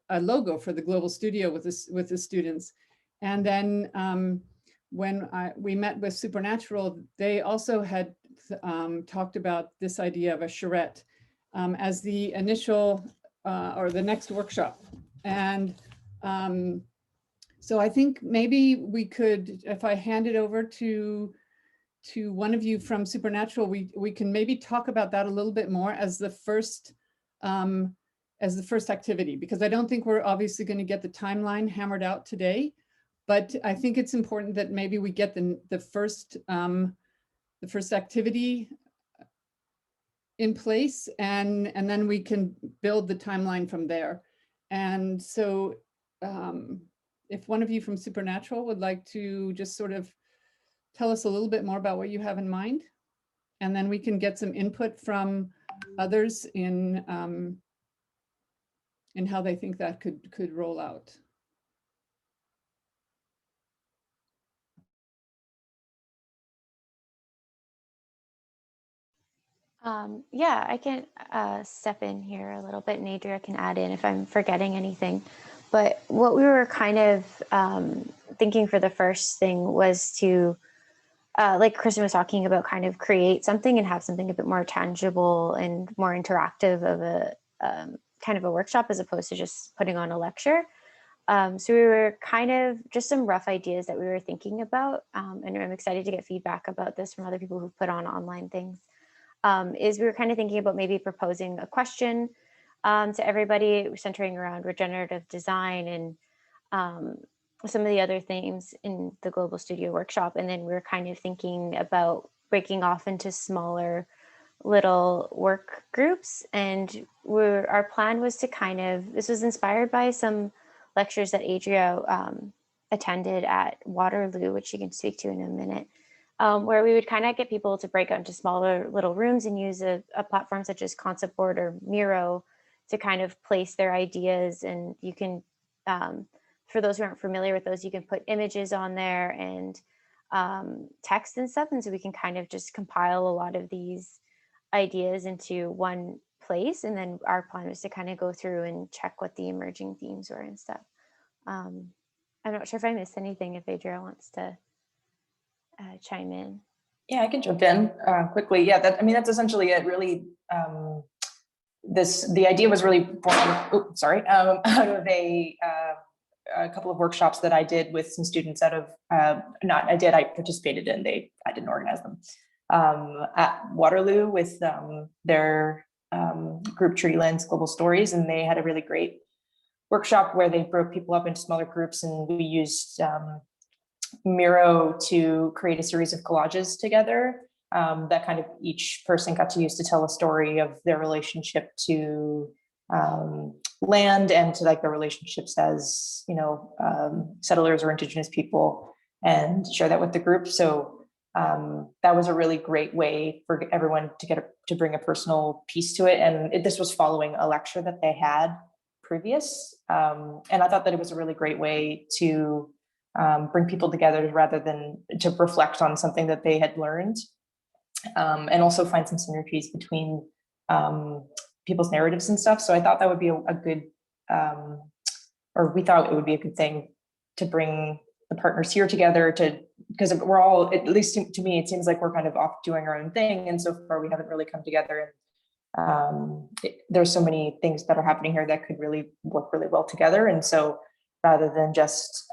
a logo for the Global Studio with the students. And then when we met with Supernatural, they also had talked about this idea of a charrette as the initial or the next workshop. And so I think maybe we could, if I hand it over to one of you from Supernatural, we can maybe talk about that a little bit more as the first activity, because I don't think we're obviously going to get the timeline hammered out today. But I think it's important that maybe we get the first activity in place, and then we can build the timeline from there. And so if one of you from Supernatural would like to just sort of tell us a little bit more about what you have in mind. and then we can get some input from others in how they think that could roll out. Yeah, I can step in here a little bit, and Adria can add in if I'm forgetting anything. But what we were kind of thinking for the first thing was to, like Kristen was talking about, kind of create something and have something a bit more tangible and more interactive of a kind of a workshop as opposed to just putting on a lecture. So we were kind of just some rough ideas that we were thinking about, and I'm excited to get feedback about this from other people who've put on online things. Is we were kind of thinking about maybe proposing a question to everybody centering around regenerative design and some of the other themes in the Global Studio Workshop. And then we were kind of thinking about breaking off into smaller little work groups. And our plan was to kind of, this was inspired by some lectures that Adria attended at Waterloo, which she can speak to in a minute. Where we would kind of get people to break out into smaller little rooms and use a platform such as Concept Board or Miro to kind of place their ideas. And you can, for those who aren't familiar with those, you can put images on there and text and stuff. And so we can kind of just compile a lot of these ideas into one place. And then our plan was to kind of go through and check what the emerging themes were and stuff. I'm not sure if I missed anything, if Adria wants to chime in. Yeah, I can jump in quickly. Yeah, that's essentially it. Really, the idea was really born out of a couple of workshops that I did with some students out of I participated in. I didn't organize them at Waterloo with their group Treelands Global Stories, and they had a really great workshop where they broke people up into smaller groups, and we used Miro to create a series of collages together that kind of each person got to use to tell a story of their relationship to land and to like their relationships as, settlers or indigenous people, and share that with the group. So that was a really great way for everyone to bring a personal piece to it. And this was following a lecture that they had previous. And I thought that it was a really great way to bring people together rather than to reflect on something that they had learned, and also find some synergies between people's narratives and stuff. So I thought that would be a good, or we thought it would be a good thing to bring the partners here together because we're all, at least to me, it seems like we're kind of off doing our own thing. And so far we haven't really come together. And there's so many things that are happening here that could really work really well together. And so rather than just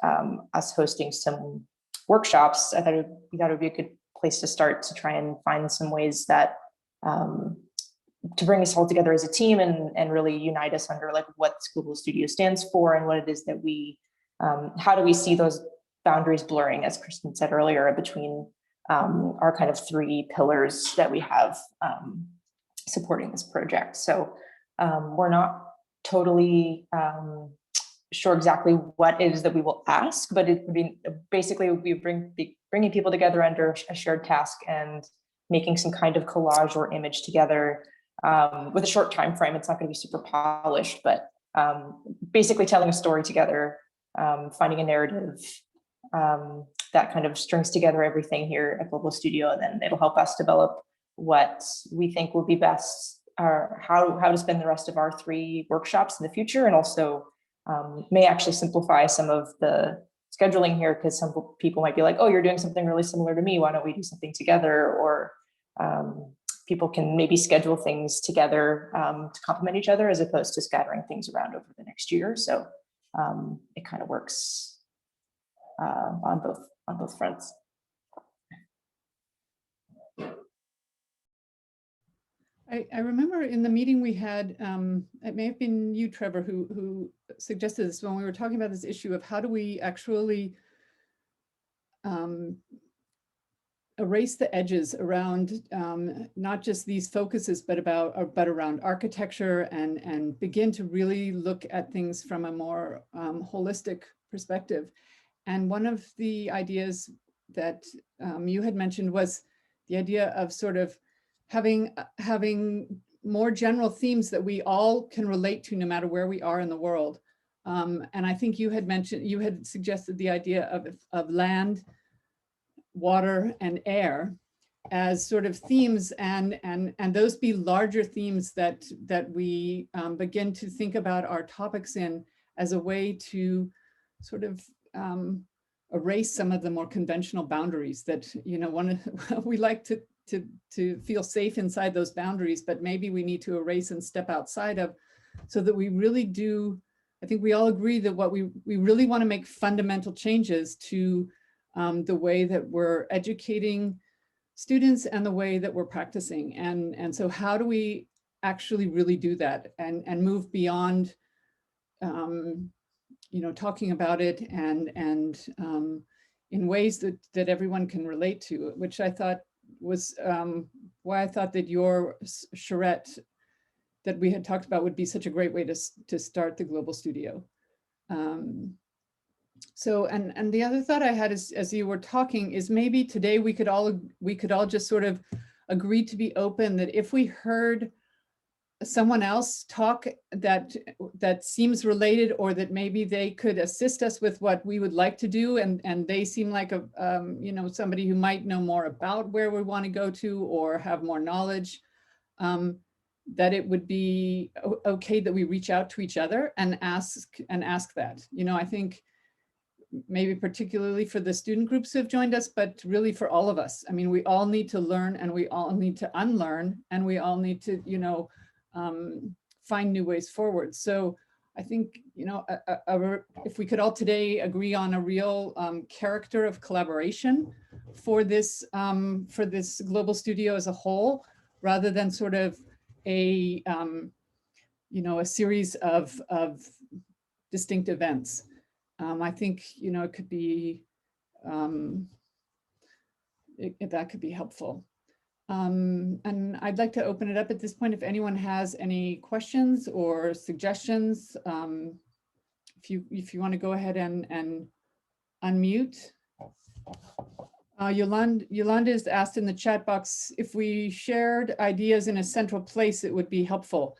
us hosting some workshops, we thought it would be a good place to start to try and find some ways that to bring us all together as a team and really unite us under like what Global Studio stands for and what it is that we, how do we see those boundaries blurring, as Kristen said earlier, between our kind of three pillars that we have supporting this project. So we're not totally sure exactly what it is that we will ask, but it would be basically we bringing people together under a shared task and making some kind of collage or image together with a short time frame. It's not going to be super polished, but basically telling a story together, finding a narrative that kind of strings together everything here at Global Studio, and then it'll help us develop what we think will be best, or how to spend the rest of our 3 workshops in the future, and also may actually simplify some of the scheduling here, because some people might be like, oh, you're doing something really similar to me, why don't we do something together? Or people can maybe schedule things together to complement each other as opposed to scattering things around over the next year. So it kind of works on both fronts. I remember in the meeting we had, it may have been you, Trevor, who suggested this when we were talking about this issue of how do we actually erase the edges around not just these focuses, but around architecture and begin to really look at things from a more holistic perspective. And one of the ideas that you had mentioned was the idea of sort of having more general themes that we all can relate to no matter where we are in the world. And I think you had suggested the idea of land, water, and air as sort of themes, and those be larger themes that we begin to think about our topics in as a way to sort of erase some of the more conventional boundaries that, you know, we like to feel safe inside those boundaries, but maybe we need to erase and step outside of, so that we really do. I think we all agree that what we really want to make fundamental changes to the way that we're educating students and the way that we're practicing. And so how do we actually really do that and move beyond, you know, talking about it and in ways that everyone can relate to, which I thought was why I thought that your charrette that we had talked about would be such a great way to start the Global Studio. So, and the other thought I had is, as you were talking, is maybe today we could all just sort of agree to be open that if we heard someone else talk that seems related, or that maybe they could assist us with what we would like to do, and they seem like a you know, somebody who might know more about where we want to go to or have more knowledge, that it would be okay that we reach out to each other and ask that. You know, I think maybe particularly for the student groups who have joined us, but really for all of us. I mean, we all need to learn, and we all need to unlearn, and we all need to, you know, find new ways forward. So I think, you know, if we could all today agree on a real character of collaboration for this Global Studio as a whole, rather than sort of a, you know, a series of distinct events. I think, you know, it could be, that could be helpful. And I'd like to open it up at this point if anyone has any questions or suggestions. If you want to go ahead and unmute. Yolanda is asked in the chat box, if we shared ideas in a central place, it would be helpful.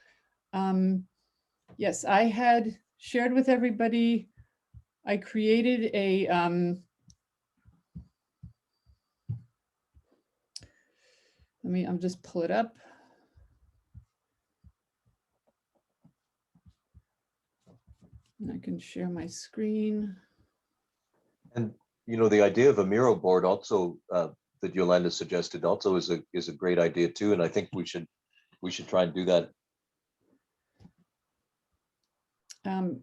Yes, I had shared with everybody. I created a I'll just pull it up. And I can share my screen. And you know, the idea of a mural board also that Yolanda suggested also is a great idea too. And I think we should try and do that.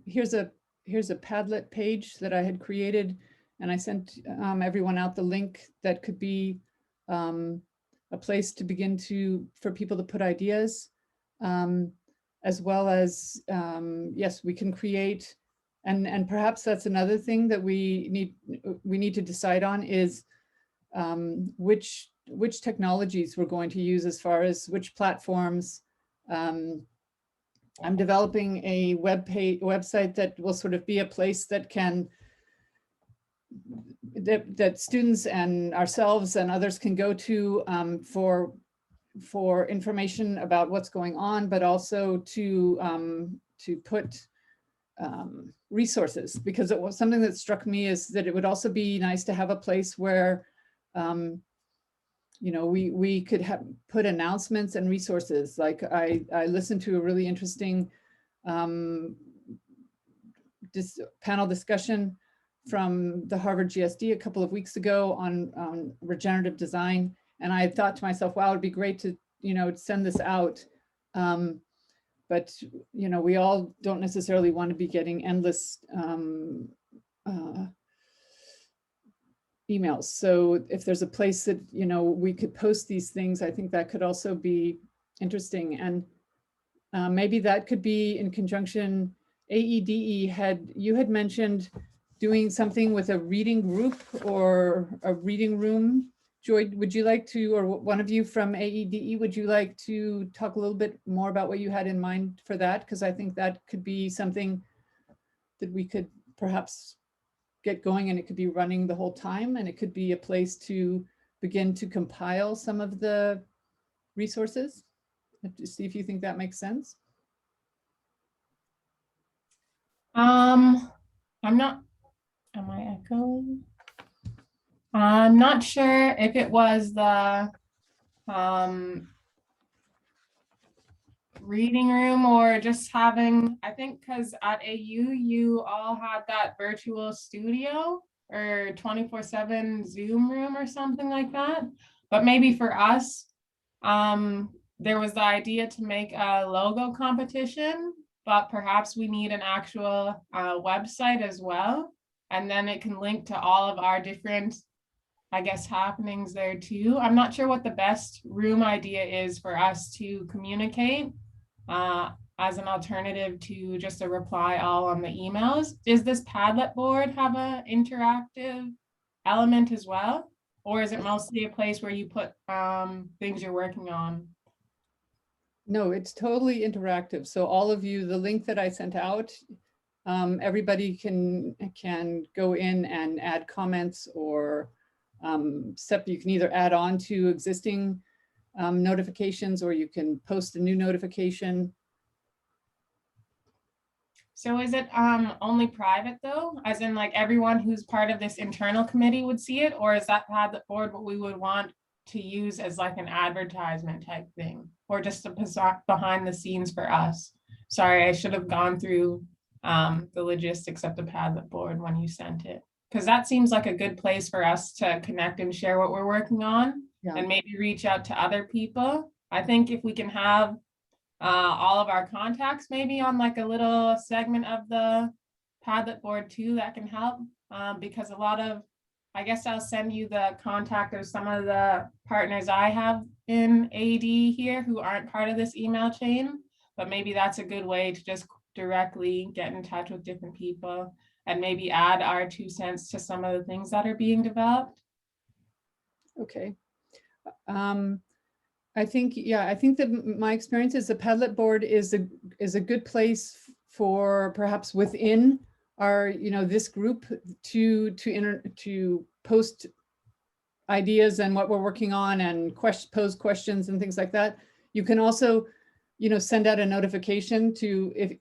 Here's a Padlet page that I had created, and I sent everyone out the link that could be a place to begin for people to put ideas, as well as, yes, we can create, and perhaps that's another thing that we need to decide on is which technologies we're going to use as far as which platforms. I'm developing a website that will sort of be a place that can, that students and ourselves and others can go to for information about what's going on, but also to put resources, because it was something that struck me is that it would also be nice to have a place where you know, we could put announcements and resources. Like I listened to a really interesting panel discussion from the Harvard GSD a couple of weeks ago on regenerative design. And I thought to myself, wow, it'd be great to, you know, send this out. But, you know, we all don't necessarily want to be getting endless emails. So if there's a place that, you know, we could post these things, I think that could also be interesting. And maybe that could be in conjunction. AEDE you had mentioned doing something with a reading group or a reading room. Joy, would you like to, or one of you from AEDE, would you like to talk a little bit more about what you had in mind for that? Because I think that could be something that we could perhaps get going, and it could be running the whole time, and it could be a place to begin to compile some of the resources? To see if you think that makes sense. I'm not, am I echoing? I'm not sure if it was the reading room or just having, I think because at AU, you all had that virtual studio or 24/7 Zoom room or something like that. But maybe for us, there was the idea to make a logo competition, but perhaps we need an actual website as well. And then it can link to all of our different, I guess, happenings there too. I'm not sure what the best room idea is for us to communicate as an alternative to just a reply all on the emails. Does this Padlet board have an interactive element as well? Or is it mostly a place where you put things you're working on? No, it's totally interactive. So all of you, the link that I sent out, everybody can go in and add comments or you can either add on to existing notifications or you can post a new notification. So is it only private though? As in like everyone who's part of this internal committee would see it? Or is that Padlet board what we would want to use as like an advertisement type thing? Or just a behind the scenes for us? Sorry, I should have gone through the logistics of the Padlet board when you sent it. Because that seems like a good place for us to connect and share what we're working on and maybe reach out to other people. I think if we can have all of our contacts maybe on like a little segment of the Padlet board too, that can help because a lot of, I guess I'll send you the contact of some of the partners I have in AD here who aren't part of this email chain, but maybe that's a good way to just directly get in touch with different people and maybe add our 2 cents to some of the things that are being developed. Okay. I think that my experience is the Padlet board is a good place for perhaps within our, this group to post ideas and what we're working on and pose questions and things like that. You can also, send out a notification to if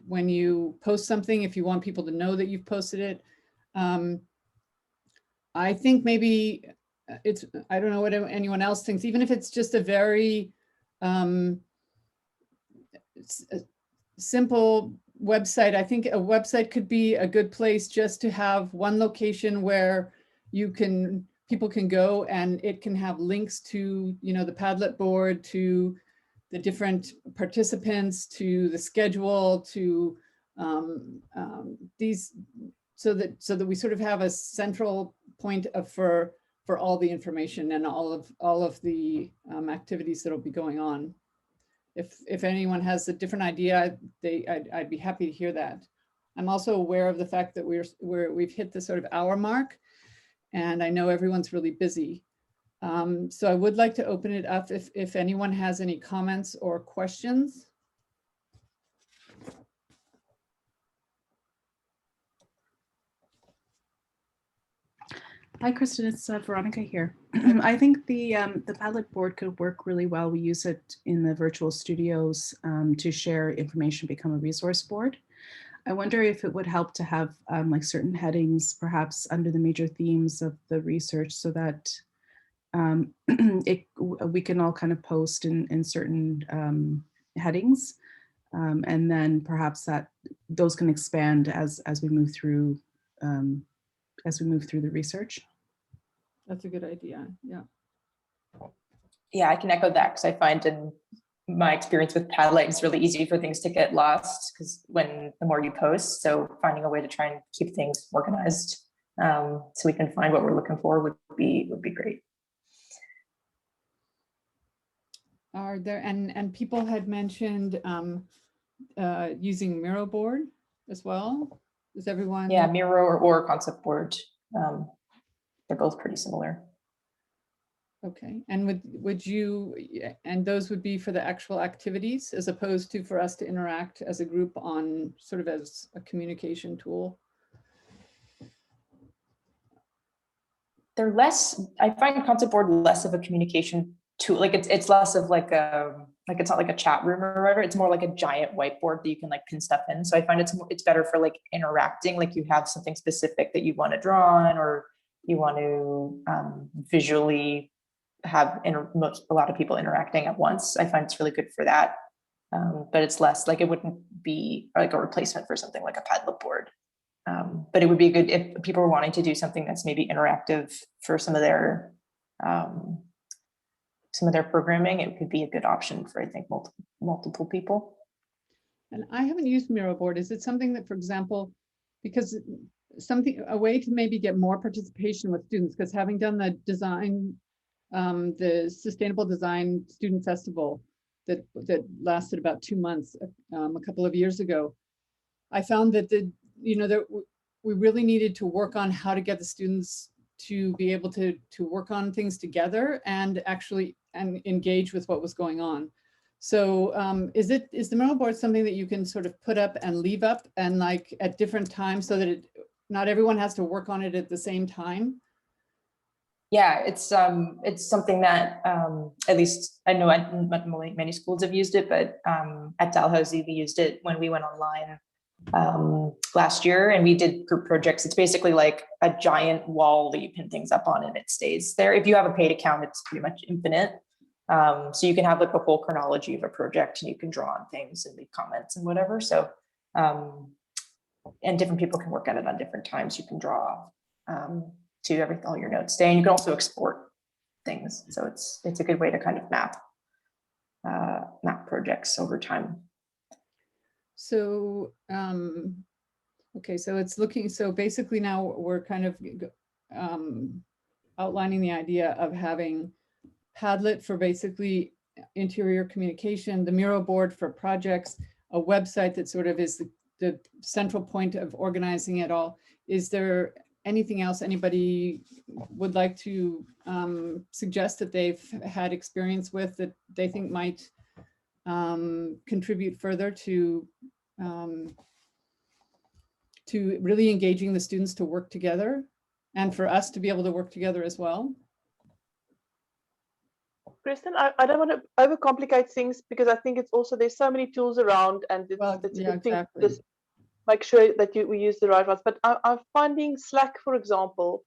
when you post something, if you want people to know that you've posted it. I think maybe I don't know what anyone else thinks, even if it's just a very simple website. I think a website could be a good place just to have one location where people can go and it can have links to, the Padlet board, to the different participants, to the schedule, to these, so that we sort of have a central point for all the information and all of the activities that will be going on. If anyone has a different idea, I'd be happy to hear that. I'm also aware of the fact that we've hit the sort of hour mark, and I know everyone's really busy. So I would like to open it up if anyone has any comments or questions. Hi, Kristen, it's Veronica here. I think the Padlet board could work really well. We use it in the virtual studios to share information, become a resource board. I wonder if it would help to have like certain headings, perhaps under the major themes of the research, so that we can all kind of post in certain headings, and then perhaps those can expand as we move through the research. That's a good idea. Yeah. Yeah, I can echo that because I find in my experience with Padlet, it's really easy for things to get lost because the more you post, so finding a way to try and keep things organized so we can find what we're looking for would be great. Are there, and people had mentioned using Miro board as well? Is everyone? Yeah, Miro or concept board. They're both pretty similar. Okay, and would you, and those would be for the actual activities as opposed to for us to interact as a group on sort of as a communication tool? They're less, I find concept board less of a communication tool. Like it's less of like it's not like a chat room or whatever. It's more like a giant whiteboard that you can like pin stuff in. So I find it's better for like interacting. Like you have something specific that you want to draw on, or you want to visually have a lot of people interacting at once. I find it's really good for that. But it's less like, it wouldn't be like a replacement for something like a Padlet board. But it would be good if people were wanting to do something that's maybe interactive for some of their programming. It could be a good option for, I think, multiple people. And I haven't used Miro board. Is it something that, for example, because a way to maybe get more participation with students, because having done the design, the Sustainable Design Student Festival that lasted about 2 months a couple of years ago, I found that we really needed to work on how to get the students to be able to work on things together and actually engage with what was going on. So is the Miro board something that you can sort of put up and leave up and like at different times so that not everyone has to work on it at the same time? Yeah, it's something that at least I know many schools have used it, but at Dalhousie we used it when we went online last year, and we did group projects. It's basically like a giant wall that you pin things up on and it stays there. If you have a paid account, it's pretty much infinite. So you can have like a whole chronology of a project and you can draw on things and leave comments and whatever. So, and different people can work on it on different times. You can draw to all your notes stay, and you can also export things. So it's a good way to kind of map projects over time. So, okay, so it's looking, so basically now we're kind of outlining the idea of having Padlet for basically interior communication, the Miro board for projects, a website that sort of is the central point of organizing it all. Is there anything else anybody would like to suggest that they've had experience with that they think might contribute further to really engaging the students to work together and for us to be able to work together as well? Kristen, I don't want to overcomplicate things because I think it's also, there's so many tools around, and it's yeah, exactly. just make sure that we use the right ones. But I'm finding Slack, for example,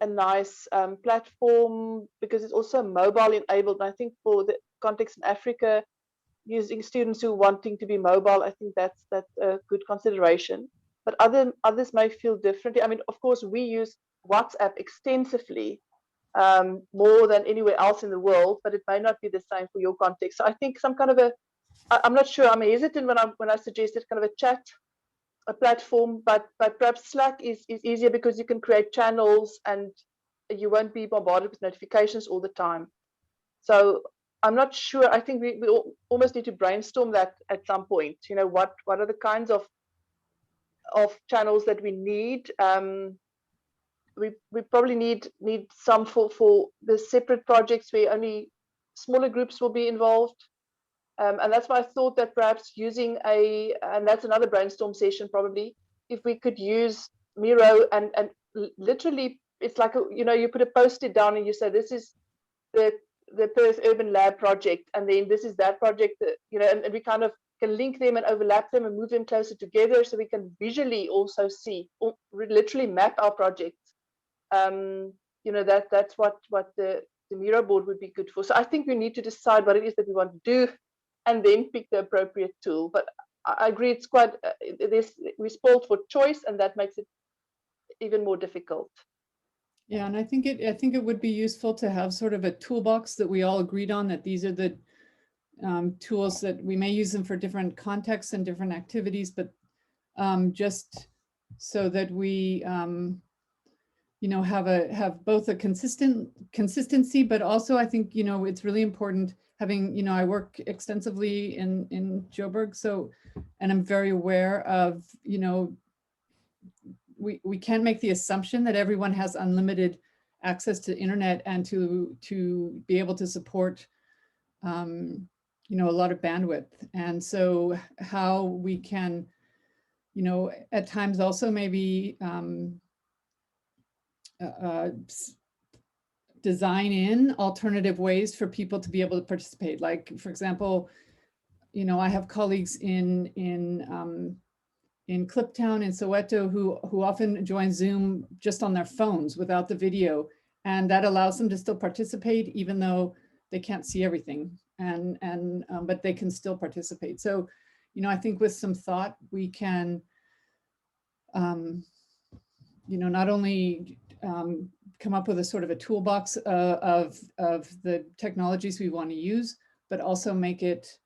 a nice platform because it's also mobile enabled. And I think for the context in Africa, using students who are wanting to be mobile, I think that's a good consideration. But others may feel differently. I mean, of course, we use WhatsApp extensively, more than anywhere else in the world, but it may not be the same for your context. So I think some kind of I'm not sure, I'm hesitant when I suggested kind of a platform, but perhaps Slack is easier because you can create channels and you won't be bombarded with notifications all the time. So I'm not sure. I think we almost need to brainstorm that at some point. You know, what are the kinds of channels that we need? We probably need some for the separate projects where only smaller groups will be involved. And that's why I thought that perhaps using and that's another brainstorm session probably, if we could use Miro and literally it's like, you put a post-it down and you say, this is the Perth Urban Lab project, and then this is that project, and we kind of can link them and overlap them and move them closer together so we can visually also see, or literally map our projects. That's what the Miro board would be good for. So I think we need to decide what it is that we want to do and then pick the appropriate tool. But I agree, it's quite, we're spoiled for choice, and that makes it even more difficult. Yeah, and I think it would be useful to have sort of a toolbox that we all agreed on, that these are the tools that we may use them for different contexts and different activities, but just so that we have both a consistency, but also I think it's really important having I work extensively in Joburg, so, and I'm very aware of we can't make the assumption that everyone has unlimited access to internet and to be able to support a lot of bandwidth. And so how we can at times also maybe design in alternative ways for people to be able to participate. Like, for example, you know, I have colleagues in Cliptown and Soweto who often join Zoom just on their phones without the video, and that allows them to still participate even though they can't see everything, but they can still participate. So, you know, I think with some thought we can, you know, not only come up with a sort of a toolbox of the technologies we want to use, but also make it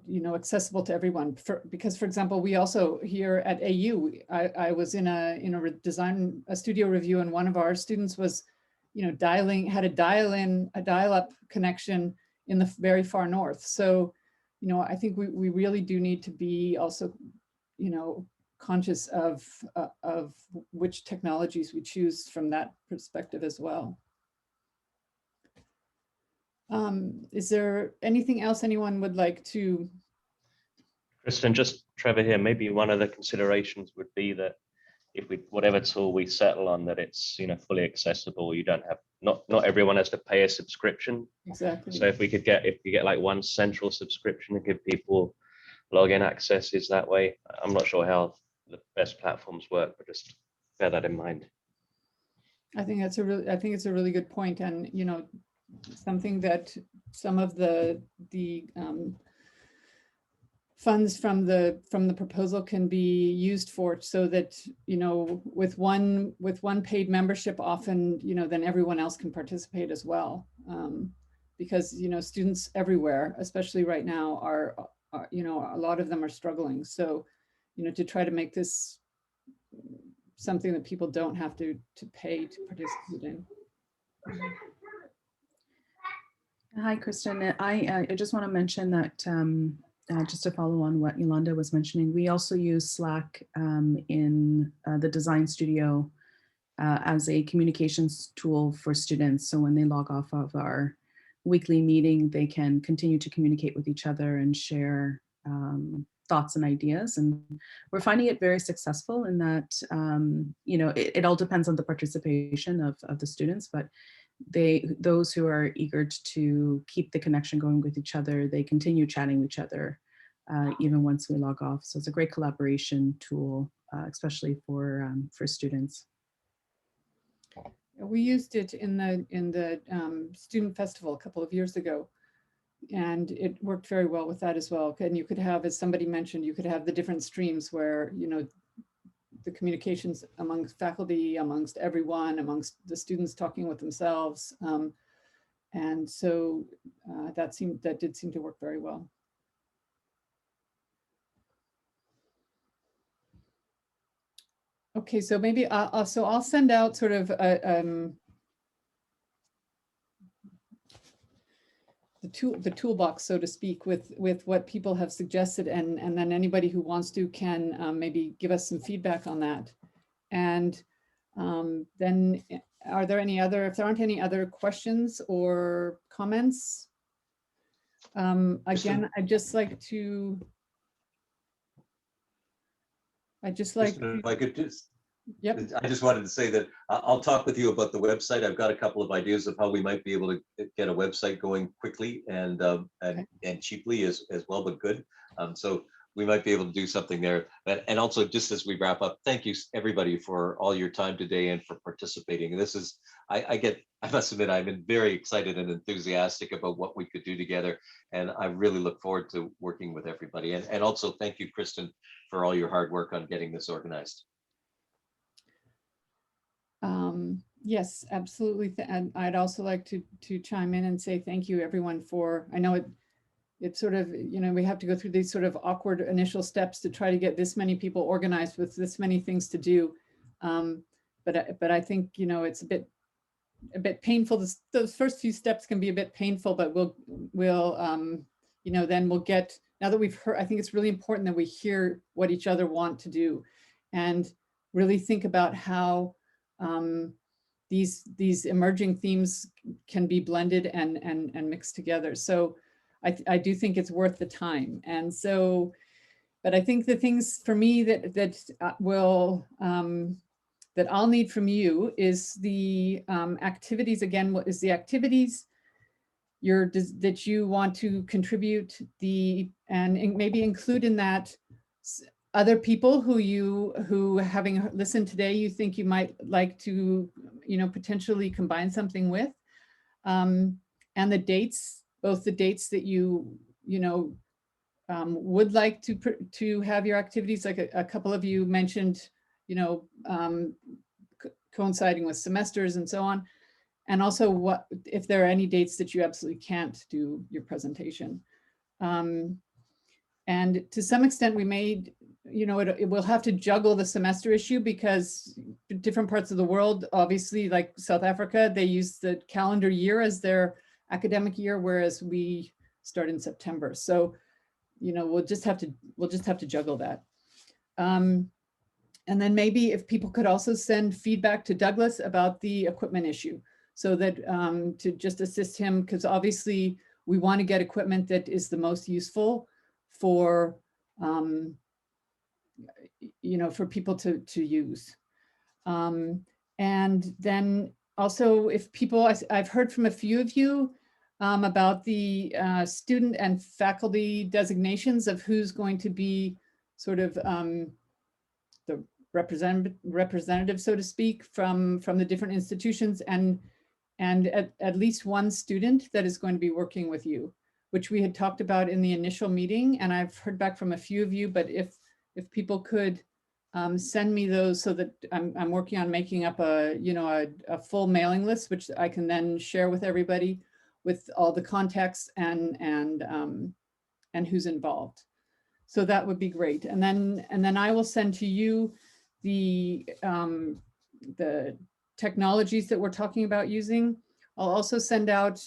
you know, accessible to everyone. Because, for example, we also here at AU, I was in a studio review, and one of our students was, you know, had a dial-up connection in the very far north. So, you know, I think we really do need to be also, you know, conscious of which technologies we choose from that perspective as well. Is there anything else anyone would like to? Kristen, just Trevor here, maybe one of the considerations would be that if whatever tool we settle on, that it's, you know, fully accessible. You don't have, not everyone has to pay a subscription. Exactly. So if you get like one central subscription and give people login accesses that way, I'm not sure how the best platforms work, but just bear that in mind. I think it's a really good point, and you know, something that some of the funds from the proposal can be used for, so that, you know, with one paid membership, often, you know, then everyone else can participate as well, because, you know, students everywhere, especially right now, are you know, a lot of them are struggling. So, you know, to try to make this something that people don't have to pay to participate in. Hi, Kristen. I just want to mention that just to follow on what Yolanda was mentioning, we also use Slack in the design studio as a communications tool for students. So when they log off of our weekly meeting, they can continue to communicate with each other and share thoughts and ideas. And we're finding it very successful in that, you know, it all depends on the participation of the students, but those who are eager to keep the connection going with each other, they continue chatting with each other even once we log off. So it's a great collaboration tool, especially for students. We used it in the student festival a couple of years ago, and it worked very well with that as well. And you could have, as somebody mentioned, you could have the different streams where, you know, the communications amongst faculty, amongst everyone, amongst the students talking with themselves. And so that did seem to work very well. Okay, so maybe I'll send out sort of the toolbox, so to speak, with what people have suggested, and then anybody who wants to can maybe give us some feedback on that. And then are there any other, if there aren't any other questions or comments, again, I'd just like to if I could just, yep. I just wanted to say that I'll talk with you about the website. I've got a couple of ideas of how we might be able to get a website going quickly and cheaply as well, but good. So we might be able to do something there. And also, just as we wrap up, thank you everybody for all your time today and for participating. This is, I must admit, I'm very excited and enthusiastic about what we could do together. And I really look forward to working with everybody. And also thank you, Kristen, for all your hard work on getting this organized. Yes, absolutely. And I'd also like to chime in and say thank you everyone for, I know it's sort of, you know, we have to go through these sort of awkward initial steps to try to get this many people organized with this many things to do. But I think, you know, it's a bit painful. Those first few steps can be a bit painful, but we'll you know, then we'll get, now that we've heard, I think it's really important that we hear what each other want to do and really think about how these emerging themes can be blended and mixed together. So I do think it's worth the time. And so, but I think the things for me that will that I'll need from you is the activities. Again, what is the activities that you want to contribute, and maybe include in that other people who having listened today, you think you might like to, potentially combine something with, and the dates, both the dates that you would like to have your activities, like a couple of you mentioned, coinciding with semesters and so on. And also what, if there are any dates that you absolutely can't do your presentation. And to some extent we made, it will have to juggle the semester issue, because different parts of the world, obviously like South Africa, they use the calendar year as their academic year, whereas we start in September. So, we'll just have to juggle that. And then maybe if people could also send feedback to Douglas about the equipment issue, so that to just assist him, because obviously we want to get equipment that is the most useful for, for people to use. And then also if people, I've heard from a few of you about the student and faculty designations of who's going to be sort of the representative, so to speak, from the different institutions, and at least one student that is going to be working with you, which we had talked about in the initial meeting. And I've heard back from a few of you, but if people could send me those, so that I'm working on making up a full mailing list, which I can then share with everybody, with all the context and who's involved. So that would be great. And then I will send to you the technologies that we're talking about using. I'll also send out,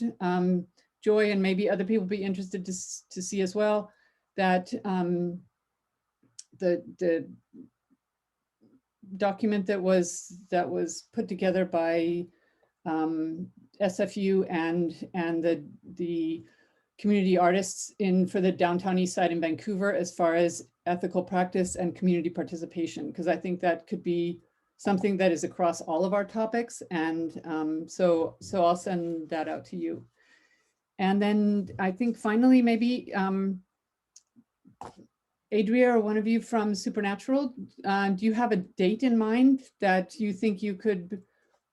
Joy, and maybe other people be interested to see as well, that the document that was put together by SFU and the community artists for the downtown east side in Vancouver, as far as ethical practice and community participation, because I think that could be something that is across all of our topics. And so I'll send that out to you. And then I think finally, maybe Adria, or one of you from Supernatural, do you have a date in mind that you think you could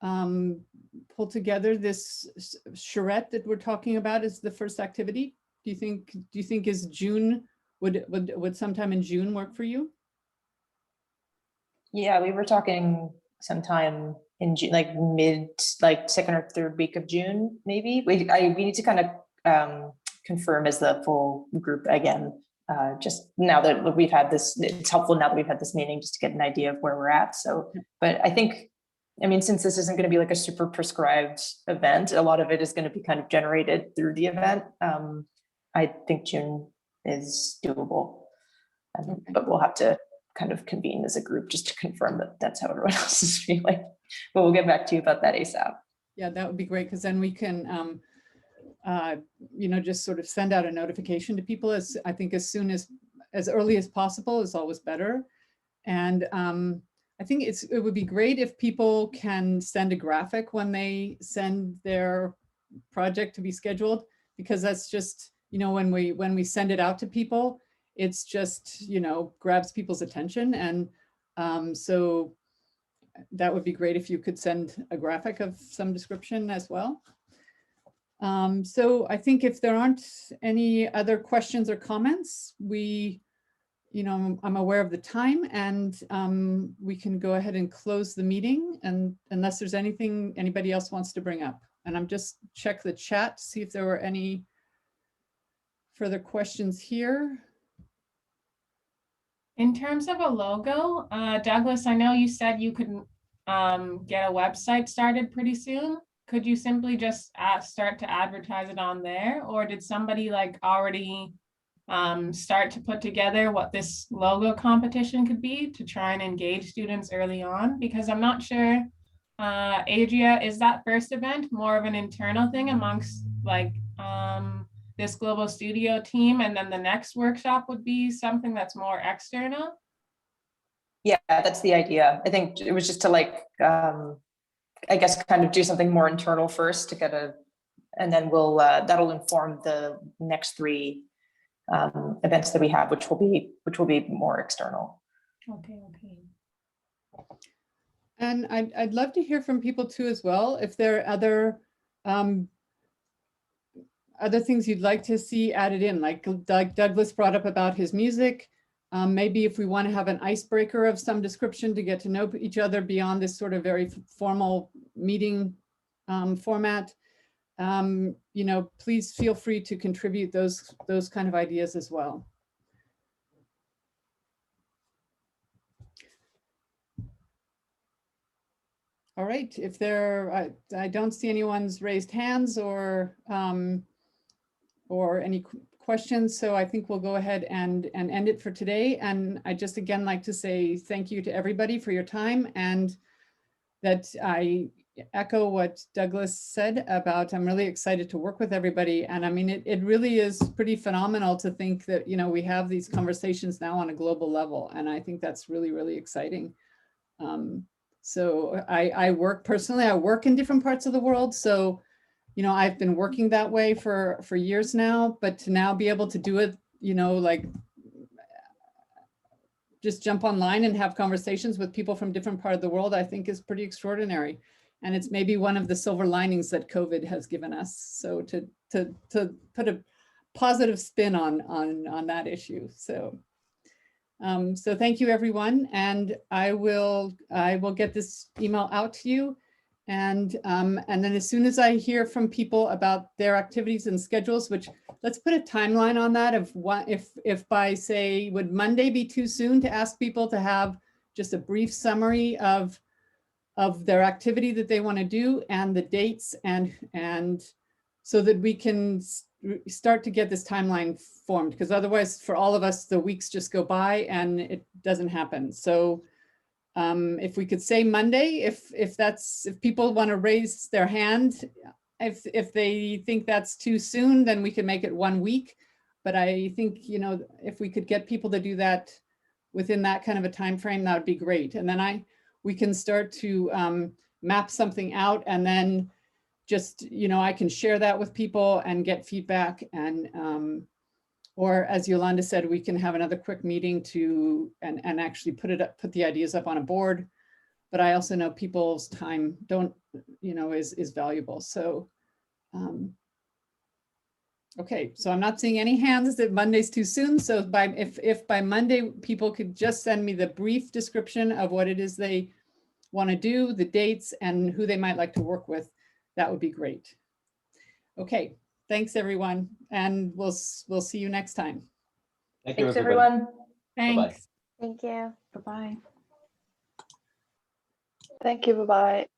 pull together this charrette that we're talking about as the first activity? Do you think is June, would sometime in June work for you? Yeah, we were talking sometime in June, like second or third week of June, maybe. We need to kind of confirm as the full group again. Just now that we've had this, it's helpful now that we've had this meeting, just to get an idea of where we're at. So, but I think, since this isn't going to be like a super prescribed event, a lot of it is going to be kind of generated through the event. I think June is doable, but we'll have to kind of convene as a group just to confirm that that's how everyone else is feeling. But we'll get back to you about that ASAP. Yeah, that would be great, because then we can, just sort of send out a notification to people as early as possible is always better. And I think it would be great if people can send a graphic when they send their project to be scheduled, because that's just, when we send it out to people, it's just, grabs people's attention. And so that would be great if you could send a graphic of some description as well. So I think if there aren't any other questions or comments, I'm aware of the time, and we can go ahead and close the meeting, and unless there's anything anybody else wants to bring up. And I'm just check the chat to see if there were any further questions here. In terms of a logo, Douglas, I know you said you could get a website started pretty soon. Could you simply just start to advertise it on there, or did somebody already start to put together what this logo competition could be to try and engage students early on? Because I'm not sure, Adria, is that first event more of an internal thing amongst this global studio team, and then the next workshop would be something that's more external? Yeah, that's the idea. I think it was just to like, I guess, kind of do something more internal first to get and then we'll, that'll inform the next 3 events that we have, which will be more external. Okay. And I'd love to hear from people too as well, if there are other things you'd like to see added in, like Douglas brought up about his music. Maybe if we want to have an icebreaker of some description to get to know each other beyond this sort of very formal meeting format, you know, please feel free to contribute those kind of ideas as well. All right, if I don't see anyone's raised hands or any questions, so I think we'll go ahead and end it for today. And I just again like to say thank you to everybody for your time, and that I echo what Douglas said about I'm really excited to work with everybody. And I mean, it really is pretty phenomenal to think that, you know, we have these conversations now on a global level. And I think that's really, really exciting. So I work in different parts of the world. So, you know, I've been working that way for years now, but to now be able to do it, you know, like just jump online and have conversations with people from different parts of the world, I think is pretty extraordinary. And it's maybe one of the silver linings that COVID has given us. So to put a positive spin on that issue. So so thank you, everyone. And I will get this email out to you. And then as soon as I hear from people about their activities and schedules, which let's put a timeline on that of what, if by say, would Monday be too soon to ask people to have just a brief summary of their activity that they want to do and the dates, and so that we can start to get this timeline formed, because otherwise for all of us, the weeks just go by and it doesn't happen. So if we could say Monday, if people want to raise their hand, if they think that's too soon, then we can make it 1 week. But I think, you know, if we could get people to do that within that kind of a time frame, that would be great. And then we can start to map something out, and then just, you know, I can share that with people and get feedback. And or as Yolanda said, we can have another quick meeting to and actually put the ideas up on a board. But I also know people's time is valuable. So okay, so I'm not seeing any hands that Monday's too soon. So if by Monday people could just send me the brief description of what it is they want to do, the dates, and who they might like to work with, that would be great. Okay, thanks everyone, and we'll see you next time. Thanks everyone. Thanks. Thank you. Bye-bye. Thank you. Bye-bye.